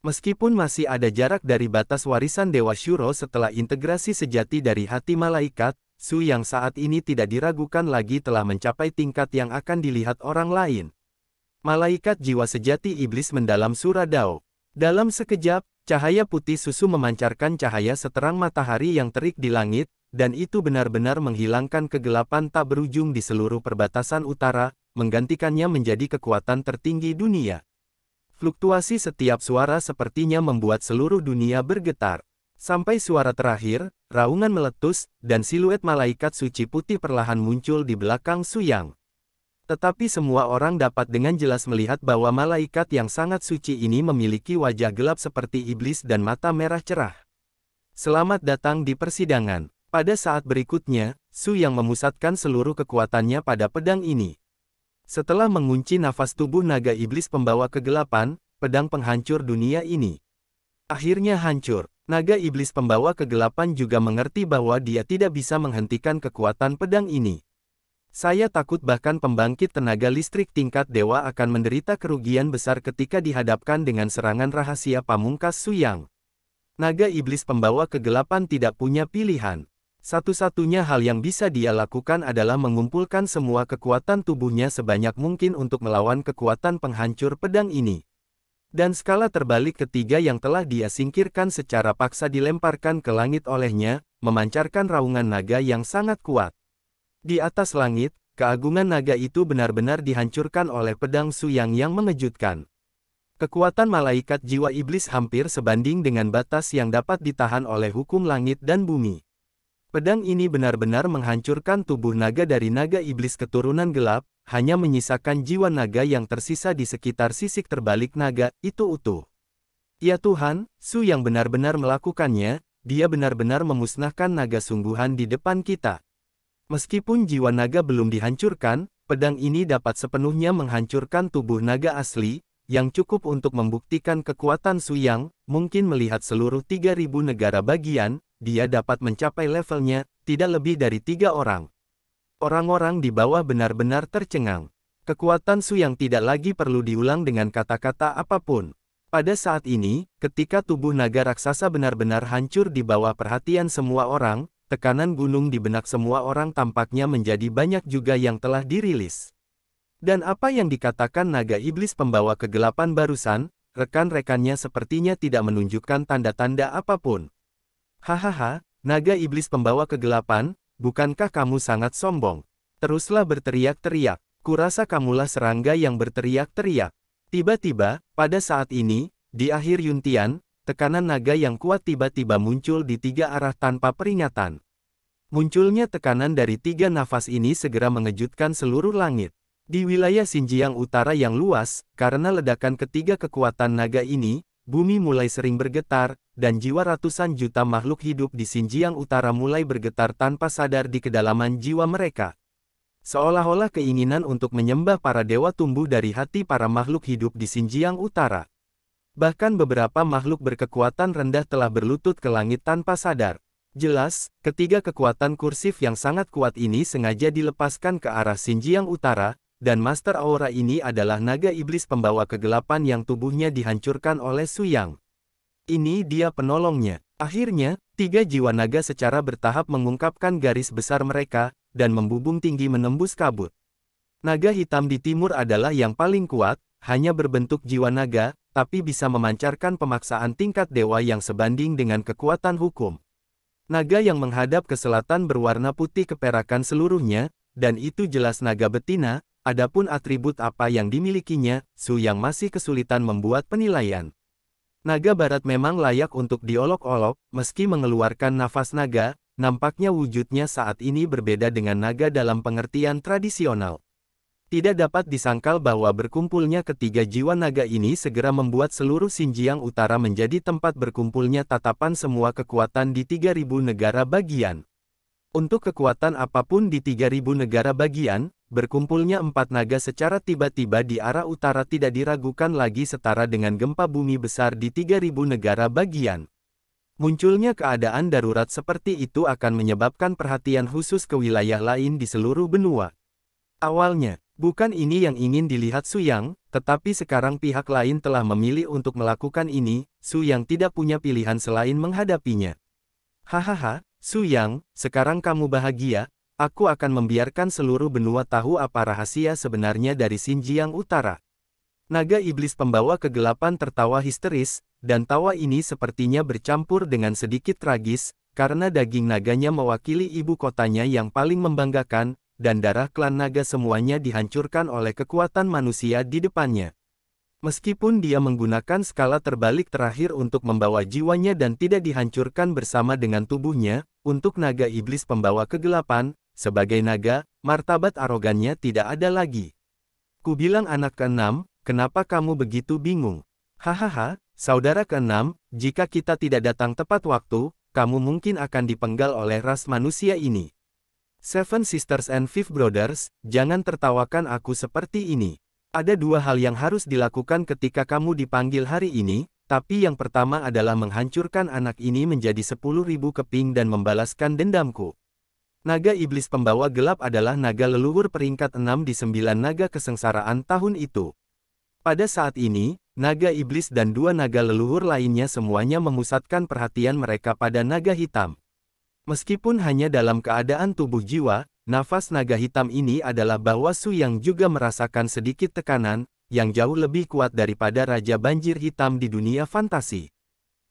Meskipun masih ada jarak dari batas warisan Dewa Shuro setelah integrasi sejati dari hati malaikat, Su Yang saat ini tidak diragukan lagi telah mencapai tingkat yang akan dilihat orang lain. Malaikat jiwa sejati iblis mendalam Sura Dao. Dalam sekejap, cahaya putih susu memancarkan cahaya seterang matahari yang terik di langit, dan itu benar-benar menghilangkan kegelapan tak berujung di seluruh perbatasan utara, menggantikannya menjadi kekuatan tertinggi dunia. Fluktuasi setiap suara sepertinya membuat seluruh dunia bergetar. Sampai suara terakhir, raungan meletus, dan siluet malaikat suci putih perlahan muncul di belakang Su Yang. Tetapi semua orang dapat dengan jelas melihat bahwa malaikat yang sangat suci ini memiliki wajah gelap seperti iblis dan mata merah cerah. Selamat datang di persidangan. Pada saat berikutnya, Su Yang memusatkan seluruh kekuatannya pada pedang ini. Setelah mengunci nafas tubuh naga iblis pembawa kegelapan, pedang penghancur dunia ini akhirnya hancur. Naga iblis pembawa kegelapan juga mengerti bahwa dia tidak bisa menghentikan kekuatan pedang ini. Saya takut bahkan pembangkit tenaga listrik tingkat dewa akan menderita kerugian besar ketika dihadapkan dengan serangan rahasia pamungkas Su Yang. Naga iblis pembawa kegelapan tidak punya pilihan. Satu-satunya hal yang bisa dia lakukan adalah mengumpulkan semua kekuatan tubuhnya sebanyak mungkin untuk melawan kekuatan penghancur pedang ini. Dan skala terbalik ketiga yang telah dia singkirkan secara paksa dilemparkan ke langit olehnya, memancarkan raungan naga yang sangat kuat. Di atas langit, keagungan naga itu benar-benar dihancurkan oleh pedang Su Yang yang mengejutkan. Kekuatan malaikat jiwa iblis hampir sebanding dengan batas yang dapat ditahan oleh hukum langit dan bumi. Pedang ini benar-benar menghancurkan tubuh naga dari naga iblis keturunan gelap, hanya menyisakan jiwa naga yang tersisa di sekitar sisik terbalik naga itu utuh. Ya Tuhan, Su Yang benar-benar melakukannya, dia benar-benar memusnahkan naga sungguhan di depan kita. Meskipun jiwa naga belum dihancurkan, pedang ini dapat sepenuhnya menghancurkan tubuh naga asli, yang cukup untuk membuktikan kekuatan Su Yang, mungkin melihat seluruh 3000 negara bagian, dia dapat mencapai levelnya, tidak lebih dari 3 orang. Orang-orang di bawah benar-benar tercengang. Kekuatan Su Yang tidak lagi perlu diulang dengan kata-kata apapun. Pada saat ini, ketika tubuh naga raksasa benar-benar hancur di bawah perhatian semua orang, tekanan gunung di benak semua orang tampaknya menjadi banyak juga yang telah dirilis. Dan apa yang dikatakan naga iblis pembawa kegelapan barusan, rekan-rekannya sepertinya tidak menunjukkan tanda-tanda apapun. Hahaha, naga iblis pembawa kegelapan, bukankah kamu sangat sombong? Teruslah berteriak-teriak, kurasa kamulah serangga yang berteriak-teriak. Tiba-tiba, pada saat ini, di akhir Yuntian, tekanan naga yang kuat tiba-tiba muncul di tiga arah tanpa peringatan. Munculnya tekanan dari tiga nafas ini segera mengejutkan seluruh langit. Di wilayah Xinjiang Utara yang luas, karena ledakan ketiga kekuatan naga ini, bumi mulai sering bergetar, dan jiwa ratusan juta makhluk hidup di Xinjiang Utara mulai bergetar tanpa sadar di kedalaman jiwa mereka. Seolah-olah keinginan untuk menyembah para dewa tumbuh dari hati para makhluk hidup di Xinjiang Utara. Bahkan beberapa makhluk berkekuatan rendah telah berlutut ke langit tanpa sadar. Jelas, ketiga kekuatan kursif yang sangat kuat ini sengaja dilepaskan ke arah Xinjiang Utara, dan Master Aura ini adalah naga iblis pembawa kegelapan yang tubuhnya dihancurkan oleh Su Yang. Ini dia penolongnya. Akhirnya, tiga jiwa naga secara bertahap mengungkapkan garis besar mereka, dan membubung tinggi menembus kabut. Naga hitam di timur adalah yang paling kuat, hanya berbentuk jiwa naga, tapi bisa memancarkan pemaksaan tingkat dewa yang sebanding dengan kekuatan hukum. Naga yang menghadap ke selatan berwarna putih keperakan seluruhnya, dan itu jelas naga betina, adapun atribut apa yang dimilikinya, Su Yang masih kesulitan membuat penilaian. Naga barat memang layak untuk diolok-olok, meski mengeluarkan nafas naga, nampaknya wujudnya saat ini berbeda dengan naga dalam pengertian tradisional. Tidak dapat disangkal bahwa berkumpulnya ketiga jiwa naga ini segera membuat seluruh Xinjiang Utara menjadi tempat berkumpulnya tatapan semua kekuatan di 3000 negara bagian. Untuk kekuatan apapun di 3000 negara bagian, berkumpulnya 4 naga secara tiba-tiba di arah utara tidak diragukan lagi setara dengan gempa bumi besar di 3000 negara bagian. Munculnya keadaan darurat seperti itu akan menyebabkan perhatian khusus ke wilayah lain di seluruh benua. Awalnya, bukan ini yang ingin dilihat Su Yang, tetapi sekarang pihak lain telah memilih untuk melakukan ini, Su Yang tidak punya pilihan selain menghadapinya. Hahaha, Su Yang, sekarang kamu bahagia, aku akan membiarkan seluruh benua tahu apa rahasia sebenarnya dari Xinjiang Utara. Naga iblis pembawa kegelapan tertawa histeris, dan tawa ini sepertinya bercampur dengan sedikit tragis, karena daging naganya mewakili ibu kotanya yang paling membanggakan, dan darah klan naga semuanya dihancurkan oleh kekuatan manusia di depannya. Meskipun dia menggunakan skala terbalik terakhir untuk membawa jiwanya dan tidak dihancurkan bersama dengan tubuhnya, untuk naga iblis pembawa kegelapan, sebagai naga, martabat arogannya tidak ada lagi. Kubilang anak keenam, kenapa kamu begitu bingung? Hahaha, saudara keenam, jika kita tidak datang tepat waktu, kamu mungkin akan dipenggal oleh ras manusia ini. Seven Sisters and Five Brothers, jangan tertawakan aku seperti ini. Ada dua hal yang harus dilakukan ketika kamu dipanggil hari ini, tapi yang pertama adalah menghancurkan anak ini menjadi 10.000 keping dan membalaskan dendamku. Naga iblis pembawa gelap adalah naga leluhur peringkat 6 di 9 naga kesengsaraan tahun itu. Pada saat ini, naga iblis dan dua naga leluhur lainnya semuanya memusatkan perhatian mereka pada naga hitam. Meskipun hanya dalam keadaan tubuh jiwa, nafas naga hitam ini adalah bahwa Su Yang juga merasakan sedikit tekanan, yang jauh lebih kuat daripada Raja Banjir Hitam di dunia fantasi.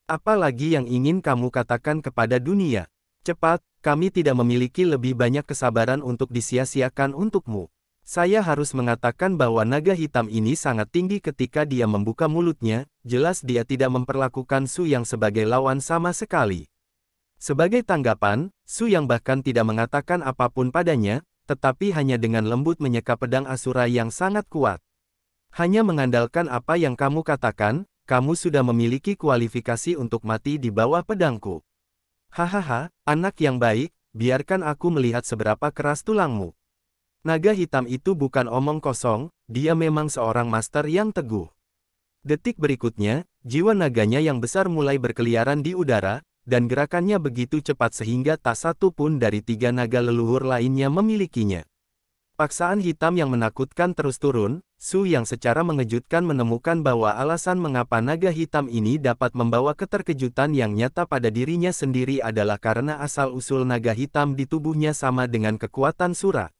Apalagi yang ingin kamu katakan kepada dunia? Cepat, kami tidak memiliki lebih banyak kesabaran untuk disia-siakan untukmu. Saya harus mengatakan bahwa naga hitam ini sangat tinggi ketika dia membuka mulutnya, jelas dia tidak memperlakukan Su Yang sebagai lawan sama sekali. Sebagai tanggapan, Su Yang bahkan tidak mengatakan apapun padanya, tetapi hanya dengan lembut menyeka pedang Asura yang sangat kuat. Hanya mengandalkan apa yang kamu katakan, kamu sudah memiliki kualifikasi untuk mati di bawah pedangku. Hahaha, anak yang baik, biarkan aku melihat seberapa keras tulangmu. Naga hitam itu bukan omong kosong, dia memang seorang master yang teguh. Detik berikutnya, jiwa naganya yang besar mulai berkeliaran di udara, dan gerakannya begitu cepat sehingga tak satu pun dari tiga naga leluhur lainnya memilikinya. Paksaan hitam yang menakutkan terus turun, Su Yang secara mengejutkan menemukan bahwa alasan mengapa naga hitam ini dapat membawa keterkejutan yang nyata pada dirinya sendiri adalah karena asal-usul naga hitam di tubuhnya sama dengan kekuatan Sura.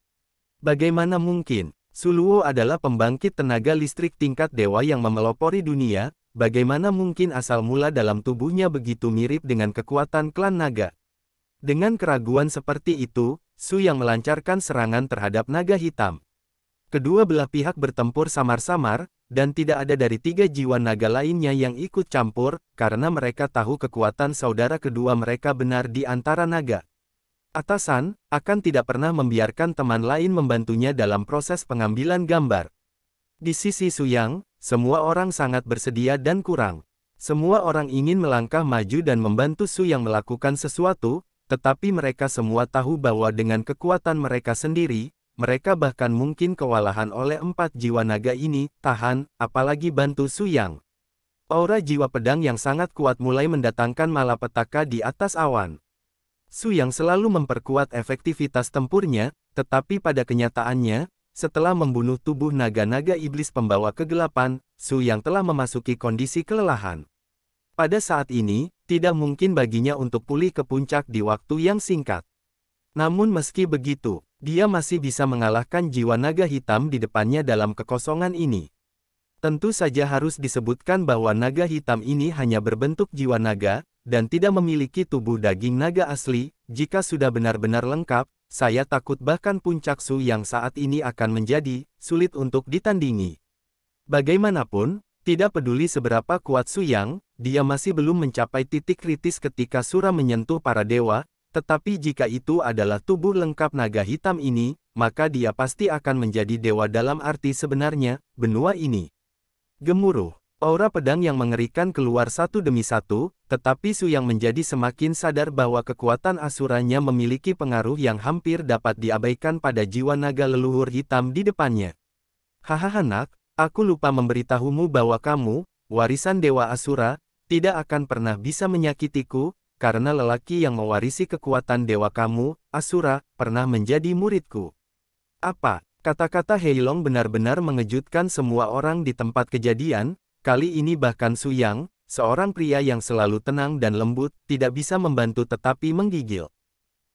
Bagaimana mungkin? Su Luo adalah pembangkit tenaga listrik tingkat dewa yang memelopori dunia, bagaimana mungkin asal mula dalam tubuhnya begitu mirip dengan kekuatan klan naga? Dengan keraguan seperti itu, Su Yang melancarkan serangan terhadap naga hitam. Kedua belah pihak bertempur samar-samar, dan tidak ada dari 3 jiwa naga lainnya yang ikut campur, karena mereka tahu kekuatan saudara kedua mereka benar di antara naga. Atasan, akan tidak pernah membiarkan teman lain membantunya dalam proses pengambilan gambar. Di sisi Su Yang, semua orang sangat bersedia dan kurang. Semua orang ingin melangkah maju dan membantu Su Yang melakukan sesuatu, tetapi mereka semua tahu bahwa dengan kekuatan mereka sendiri, mereka bahkan mungkin kewalahan oleh 4 jiwa naga ini, tahan, apalagi bantu Su Yang. Aura jiwa pedang yang sangat kuat mulai mendatangkan malapetaka di atas awan. Su Yang selalu memperkuat efektivitas tempurnya, tetapi pada kenyataannya, setelah membunuh tubuh naga-naga iblis pembawa kegelapan, Su Yang telah memasuki kondisi kelelahan. Pada saat ini, tidak mungkin baginya untuk pulih ke puncak di waktu yang singkat. Namun meski begitu, dia masih bisa mengalahkan jiwa naga hitam di depannya dalam kekosongan ini. Tentu saja harus disebutkan bahwa naga hitam ini hanya berbentuk jiwa naga, dan tidak memiliki tubuh daging naga asli. Jika sudah benar-benar lengkap, saya takut bahkan puncak Su Yang saat ini akan menjadi sulit untuk ditandingi. Bagaimanapun, tidak peduli seberapa kuat Su Yang, dia masih belum mencapai titik kritis ketika Sura menyentuh para dewa. Tetapi jika itu adalah tubuh lengkap naga hitam ini, maka dia pasti akan menjadi dewa dalam arti sebenarnya, benua ini. Gemuruh, aura pedang yang mengerikan keluar satu demi satu, tetapi Su Yang menjadi semakin sadar bahwa kekuatan asuranya memiliki pengaruh yang hampir dapat diabaikan pada jiwa naga leluhur hitam di depannya. Hahaha nak, aku lupa memberitahumu bahwa kamu, warisan Dewa Asura, tidak akan pernah bisa menyakitiku, karena lelaki yang mewarisi kekuatan dewa kamu, Asura, pernah menjadi muridku. Apa? Kata-kata Heilong benar-benar mengejutkan semua orang di tempat kejadian, kali ini bahkan Su Yang, seorang pria yang selalu tenang dan lembut, tidak bisa membantu tetapi menggigil.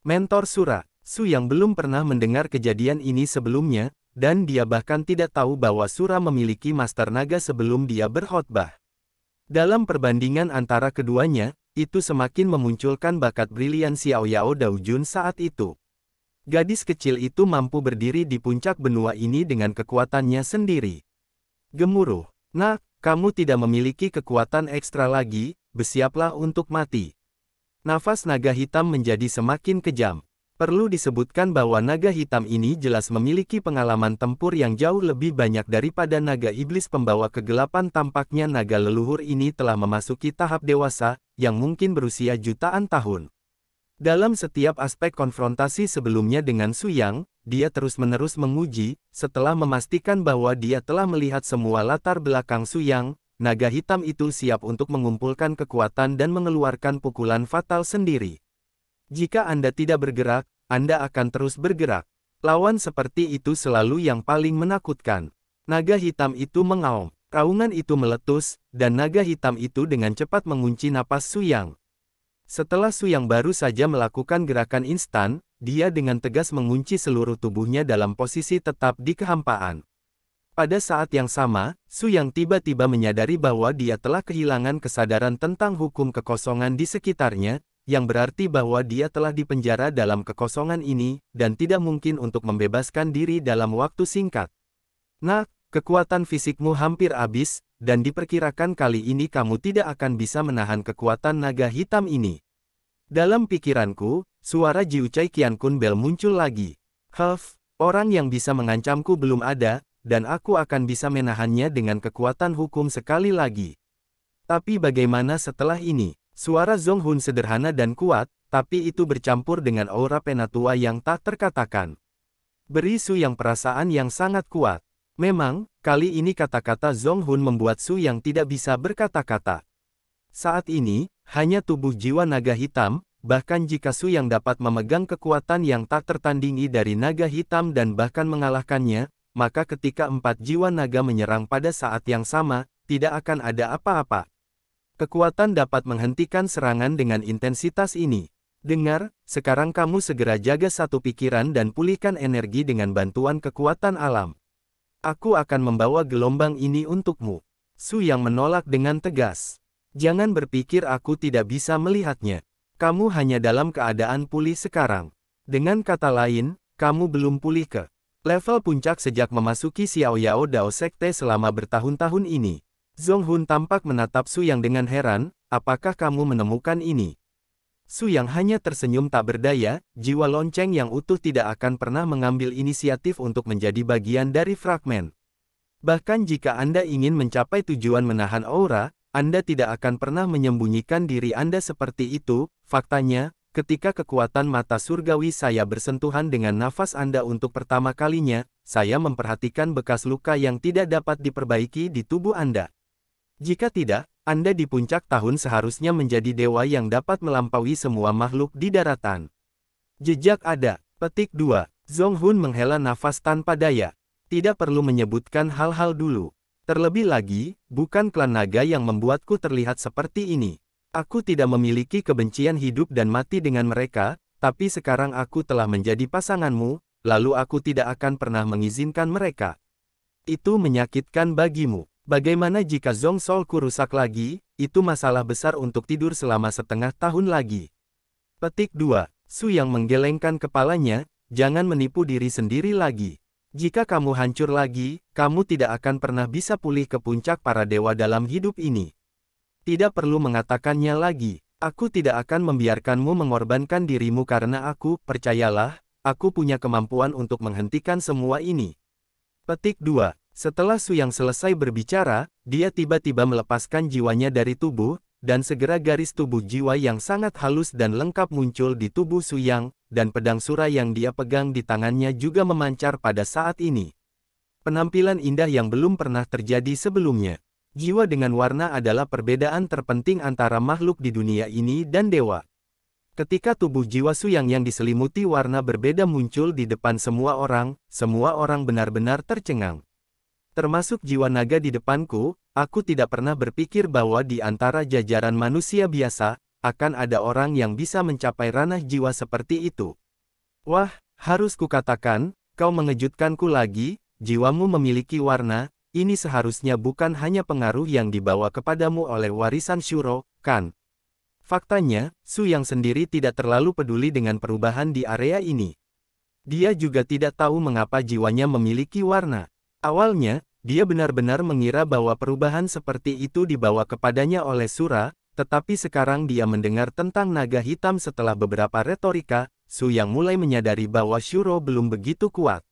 Mentor Sura, Su Yang belum pernah mendengar kejadian ini sebelumnya, dan dia bahkan tidak tahu bahwa Sura memiliki Master Naga sebelum dia berkhotbah. Dalam perbandingan antara keduanya, itu semakin memunculkan bakat brilian Xiao Yao Daojun saat itu. Gadis kecil itu mampu berdiri di puncak benua ini dengan kekuatannya sendiri. Gemuruh, nak, kamu tidak memiliki kekuatan ekstra lagi, bersiaplah untuk mati. Nafas naga hitam menjadi semakin kejam. Perlu disebutkan bahwa naga hitam ini jelas memiliki pengalaman tempur yang jauh lebih banyak daripada naga iblis pembawa kegelapan. Tampaknya naga leluhur ini telah memasuki tahap dewasa, yang mungkin berusia jutaan tahun. Dalam setiap aspek konfrontasi sebelumnya dengan Su Yang, dia terus-menerus menguji, setelah memastikan bahwa dia telah melihat semua latar belakang Su Yang, naga hitam itu siap untuk mengumpulkan kekuatan dan mengeluarkan pukulan fatal sendiri. Jika Anda tidak bergerak, Anda akan terus bergerak. Lawan seperti itu selalu yang paling menakutkan. Naga hitam itu mengaum, raungan itu meletus, dan naga hitam itu dengan cepat mengunci napas Su Yang. Setelah Su Yang baru saja melakukan gerakan instan, dia dengan tegas mengunci seluruh tubuhnya dalam posisi tetap di kehampaan. Pada saat yang sama, Su Yang tiba-tiba menyadari bahwa dia telah kehilangan kesadaran tentang hukum kekosongan di sekitarnya, yang berarti bahwa dia telah dipenjara dalam kekosongan ini, dan tidak mungkin untuk membebaskan diri dalam waktu singkat. Nak, kekuatan fisikmu hampir habis, dan diperkirakan kali ini kamu tidak akan bisa menahan kekuatan naga hitam ini. Dalam pikiranku, suara Jiu Cai Qiankun Bell muncul lagi. Orang yang bisa mengancamku belum ada, dan aku akan bisa menahannya dengan kekuatan hukum sekali lagi. Tapi bagaimana setelah ini? Suara Zhong Hun sederhana dan kuat, tapi itu bercampur dengan aura penatua yang tak terkatakan. Beri Su Yang perasaan yang sangat kuat. Memang, kali ini kata-kata Zhong Hun membuat Su Yang tidak bisa berkata-kata. Saat ini, hanya tubuh jiwa naga hitam, bahkan jika Su Yang dapat memegang kekuatan yang tak tertandingi dari naga hitam dan bahkan mengalahkannya, maka ketika 4 jiwa naga menyerang pada saat yang sama, tidak akan ada apa-apa. Kekuatan dapat menghentikan serangan dengan intensitas ini. Dengar, sekarang kamu segera jaga satu pikiran dan pulihkan energi dengan bantuan kekuatan alam. Aku akan membawa gelombang ini untukmu. Su Yang menolak dengan tegas. Jangan berpikir aku tidak bisa melihatnya. Kamu hanya dalam keadaan pulih sekarang. Dengan kata lain, kamu belum pulih ke level puncak sejak memasuki Xiao Yao Dao Sekte selama bertahun-tahun ini. Zhong Hun tampak menatap Su Yang dengan heran, apakah kamu menemukan ini? Su Yang hanya tersenyum tak berdaya, jiwa lonceng yang utuh tidak akan pernah mengambil inisiatif untuk menjadi bagian dari fragmen. Bahkan jika Anda ingin mencapai tujuan menahan aura, Anda tidak akan pernah menyembunyikan diri Anda seperti itu. Faktanya, ketika kekuatan mata surgawi saya bersentuhan dengan nafas Anda untuk pertama kalinya, saya memperhatikan bekas luka yang tidak dapat diperbaiki di tubuh Anda. Jika tidak, Anda di puncak tahun seharusnya menjadi dewa yang dapat melampaui semua makhluk di daratan. Jejak ada. Petik 2. Zhong Hun menghela nafas tanpa daya. Tidak perlu menyebutkan hal-hal dulu. Terlebih lagi, bukan klan naga yang membuatku terlihat seperti ini. Aku tidak memiliki kebencian hidup dan mati dengan mereka, tapi sekarang aku telah menjadi pasanganmu, lalu aku tidak akan pernah mengizinkan mereka. Itu menyakitkan bagimu. Bagaimana jika Zhong Solku rusak lagi? Itu masalah besar untuk tidur selama setengah tahun lagi. Petik 2. Su Yang menggelengkan kepalanya, jangan menipu diri sendiri lagi. Jika kamu hancur lagi, kamu tidak akan pernah bisa pulih ke puncak para dewa dalam hidup ini. Tidak perlu mengatakannya lagi. Aku tidak akan membiarkanmu mengorbankan dirimu karena aku, percayalah, aku punya kemampuan untuk menghentikan semua ini. Petik 2. Setelah Su Yang selesai berbicara, dia tiba-tiba melepaskan jiwanya dari tubuh, dan segera garis tubuh jiwa yang sangat halus dan lengkap muncul di tubuh Su Yang, dan pedang sura yang dia pegang di tangannya juga memancar pada saat ini. Penampilan indah yang belum pernah terjadi sebelumnya. Jiwa dengan warna adalah perbedaan terpenting antara makhluk di dunia ini dan dewa. Ketika tubuh jiwa Su Yang yang diselimuti warna berbeda muncul di depan semua orang benar-benar tercengang. Termasuk jiwa naga di depanku, aku tidak pernah berpikir bahwa di antara jajaran manusia biasa, akan ada orang yang bisa mencapai ranah jiwa seperti itu. Wah, harus kukatakan, kau mengejutkanku lagi, jiwamu memiliki warna, ini seharusnya bukan hanya pengaruh yang dibawa kepadamu oleh warisan Shuro, kan? Faktanya, Su Yang sendiri tidak terlalu peduli dengan perubahan di area ini. Dia juga tidak tahu mengapa jiwanya memiliki warna. Awalnya, dia benar-benar mengira bahwa perubahan seperti itu dibawa kepadanya oleh Sura, tetapi sekarang dia mendengar tentang naga hitam setelah beberapa retorika, Su Yang mulai menyadari bahwa Shuro belum begitu kuat.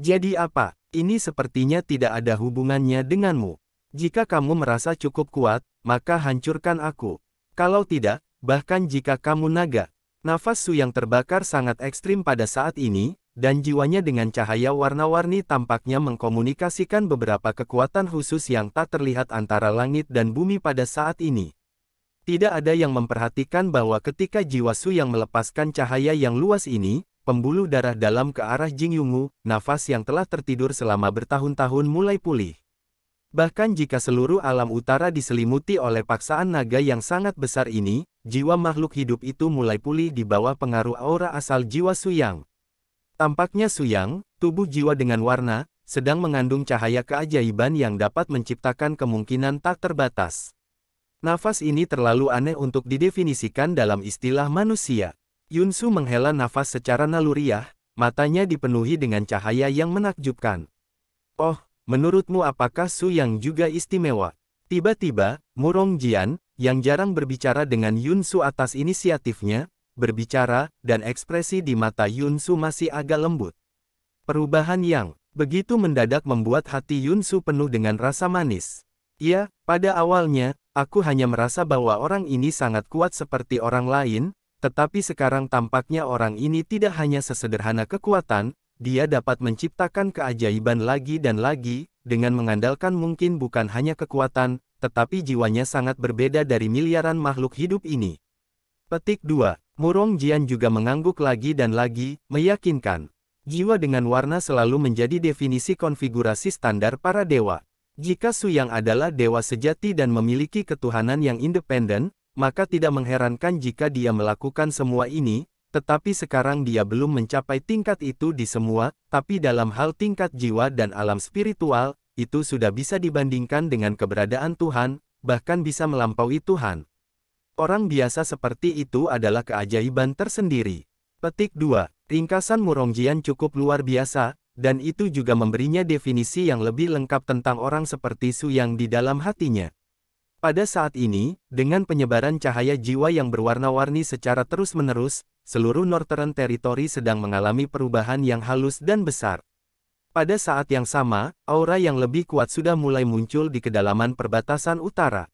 Jadi apa? Ini sepertinya tidak ada hubungannya denganmu. Jika kamu merasa cukup kuat, maka hancurkan aku. Kalau tidak, bahkan jika kamu naga. Nafas Su Yang terbakar sangat ekstrim pada saat ini, dan jiwanya dengan cahaya warna-warni tampaknya mengkomunikasikan beberapa kekuatan khusus yang tak terlihat antara langit dan bumi pada saat ini. Tidak ada yang memperhatikan bahwa ketika jiwa Su Yang melepaskan cahaya yang luas ini, pembuluh darah dalam ke arah Jing Yungu, nafas yang telah tertidur selama bertahun-tahun mulai pulih. Bahkan jika seluruh alam utara diselimuti oleh paksaan naga yang sangat besar ini, jiwa makhluk hidup itu mulai pulih di bawah pengaruh aura asal jiwa Su Yang. Tampaknya Su Yang, tubuh jiwa dengan warna, sedang mengandung cahaya keajaiban yang dapat menciptakan kemungkinan tak terbatas. Nafas ini terlalu aneh untuk didefinisikan dalam istilah manusia. Yunsu menghela nafas secara naluriah, matanya dipenuhi dengan cahaya yang menakjubkan. Oh, menurutmu apakah Su Yang juga istimewa? Tiba-tiba, Murong Jian, yang jarang berbicara dengan Yunsu atas inisiatifnya, berbicara, dan ekspresi di mata Yunsu masih agak lembut. Perubahan yang begitu mendadak membuat hati Yunsu penuh dengan rasa manis. Ya, pada awalnya, aku hanya merasa bahwa orang ini sangat kuat seperti orang lain, tetapi sekarang tampaknya orang ini tidak hanya sesederhana kekuatan, dia dapat menciptakan keajaiban lagi dan lagi, dengan mengandalkan mungkin bukan hanya kekuatan, tetapi jiwanya sangat berbeda dari miliaran makhluk hidup ini. Petik 2. Murong Jian juga mengangguk lagi dan lagi, meyakinkan. Jiwa dengan warna selalu menjadi definisi konfigurasi standar para dewa. Jika Su Yang adalah dewa sejati dan memiliki ketuhanan yang independen, maka tidak mengherankan jika dia melakukan semua ini, tetapi sekarang dia belum mencapai tingkat itu di semua, tapi dalam hal tingkat jiwa dan alam spiritual, itu sudah bisa dibandingkan dengan keberadaan Tuhan, bahkan bisa melampaui Tuhan. Orang biasa seperti itu adalah keajaiban tersendiri. Petik 2. Ringkasan Murongjian cukup luar biasa, dan itu juga memberinya definisi yang lebih lengkap tentang orang seperti Su Yang di dalam hatinya. Pada saat ini, dengan penyebaran cahaya jiwa yang berwarna-warni secara terus-menerus, seluruh Northern Territory sedang mengalami perubahan yang halus dan besar. Pada saat yang sama, aura yang lebih kuat sudah mulai muncul di kedalaman perbatasan utara.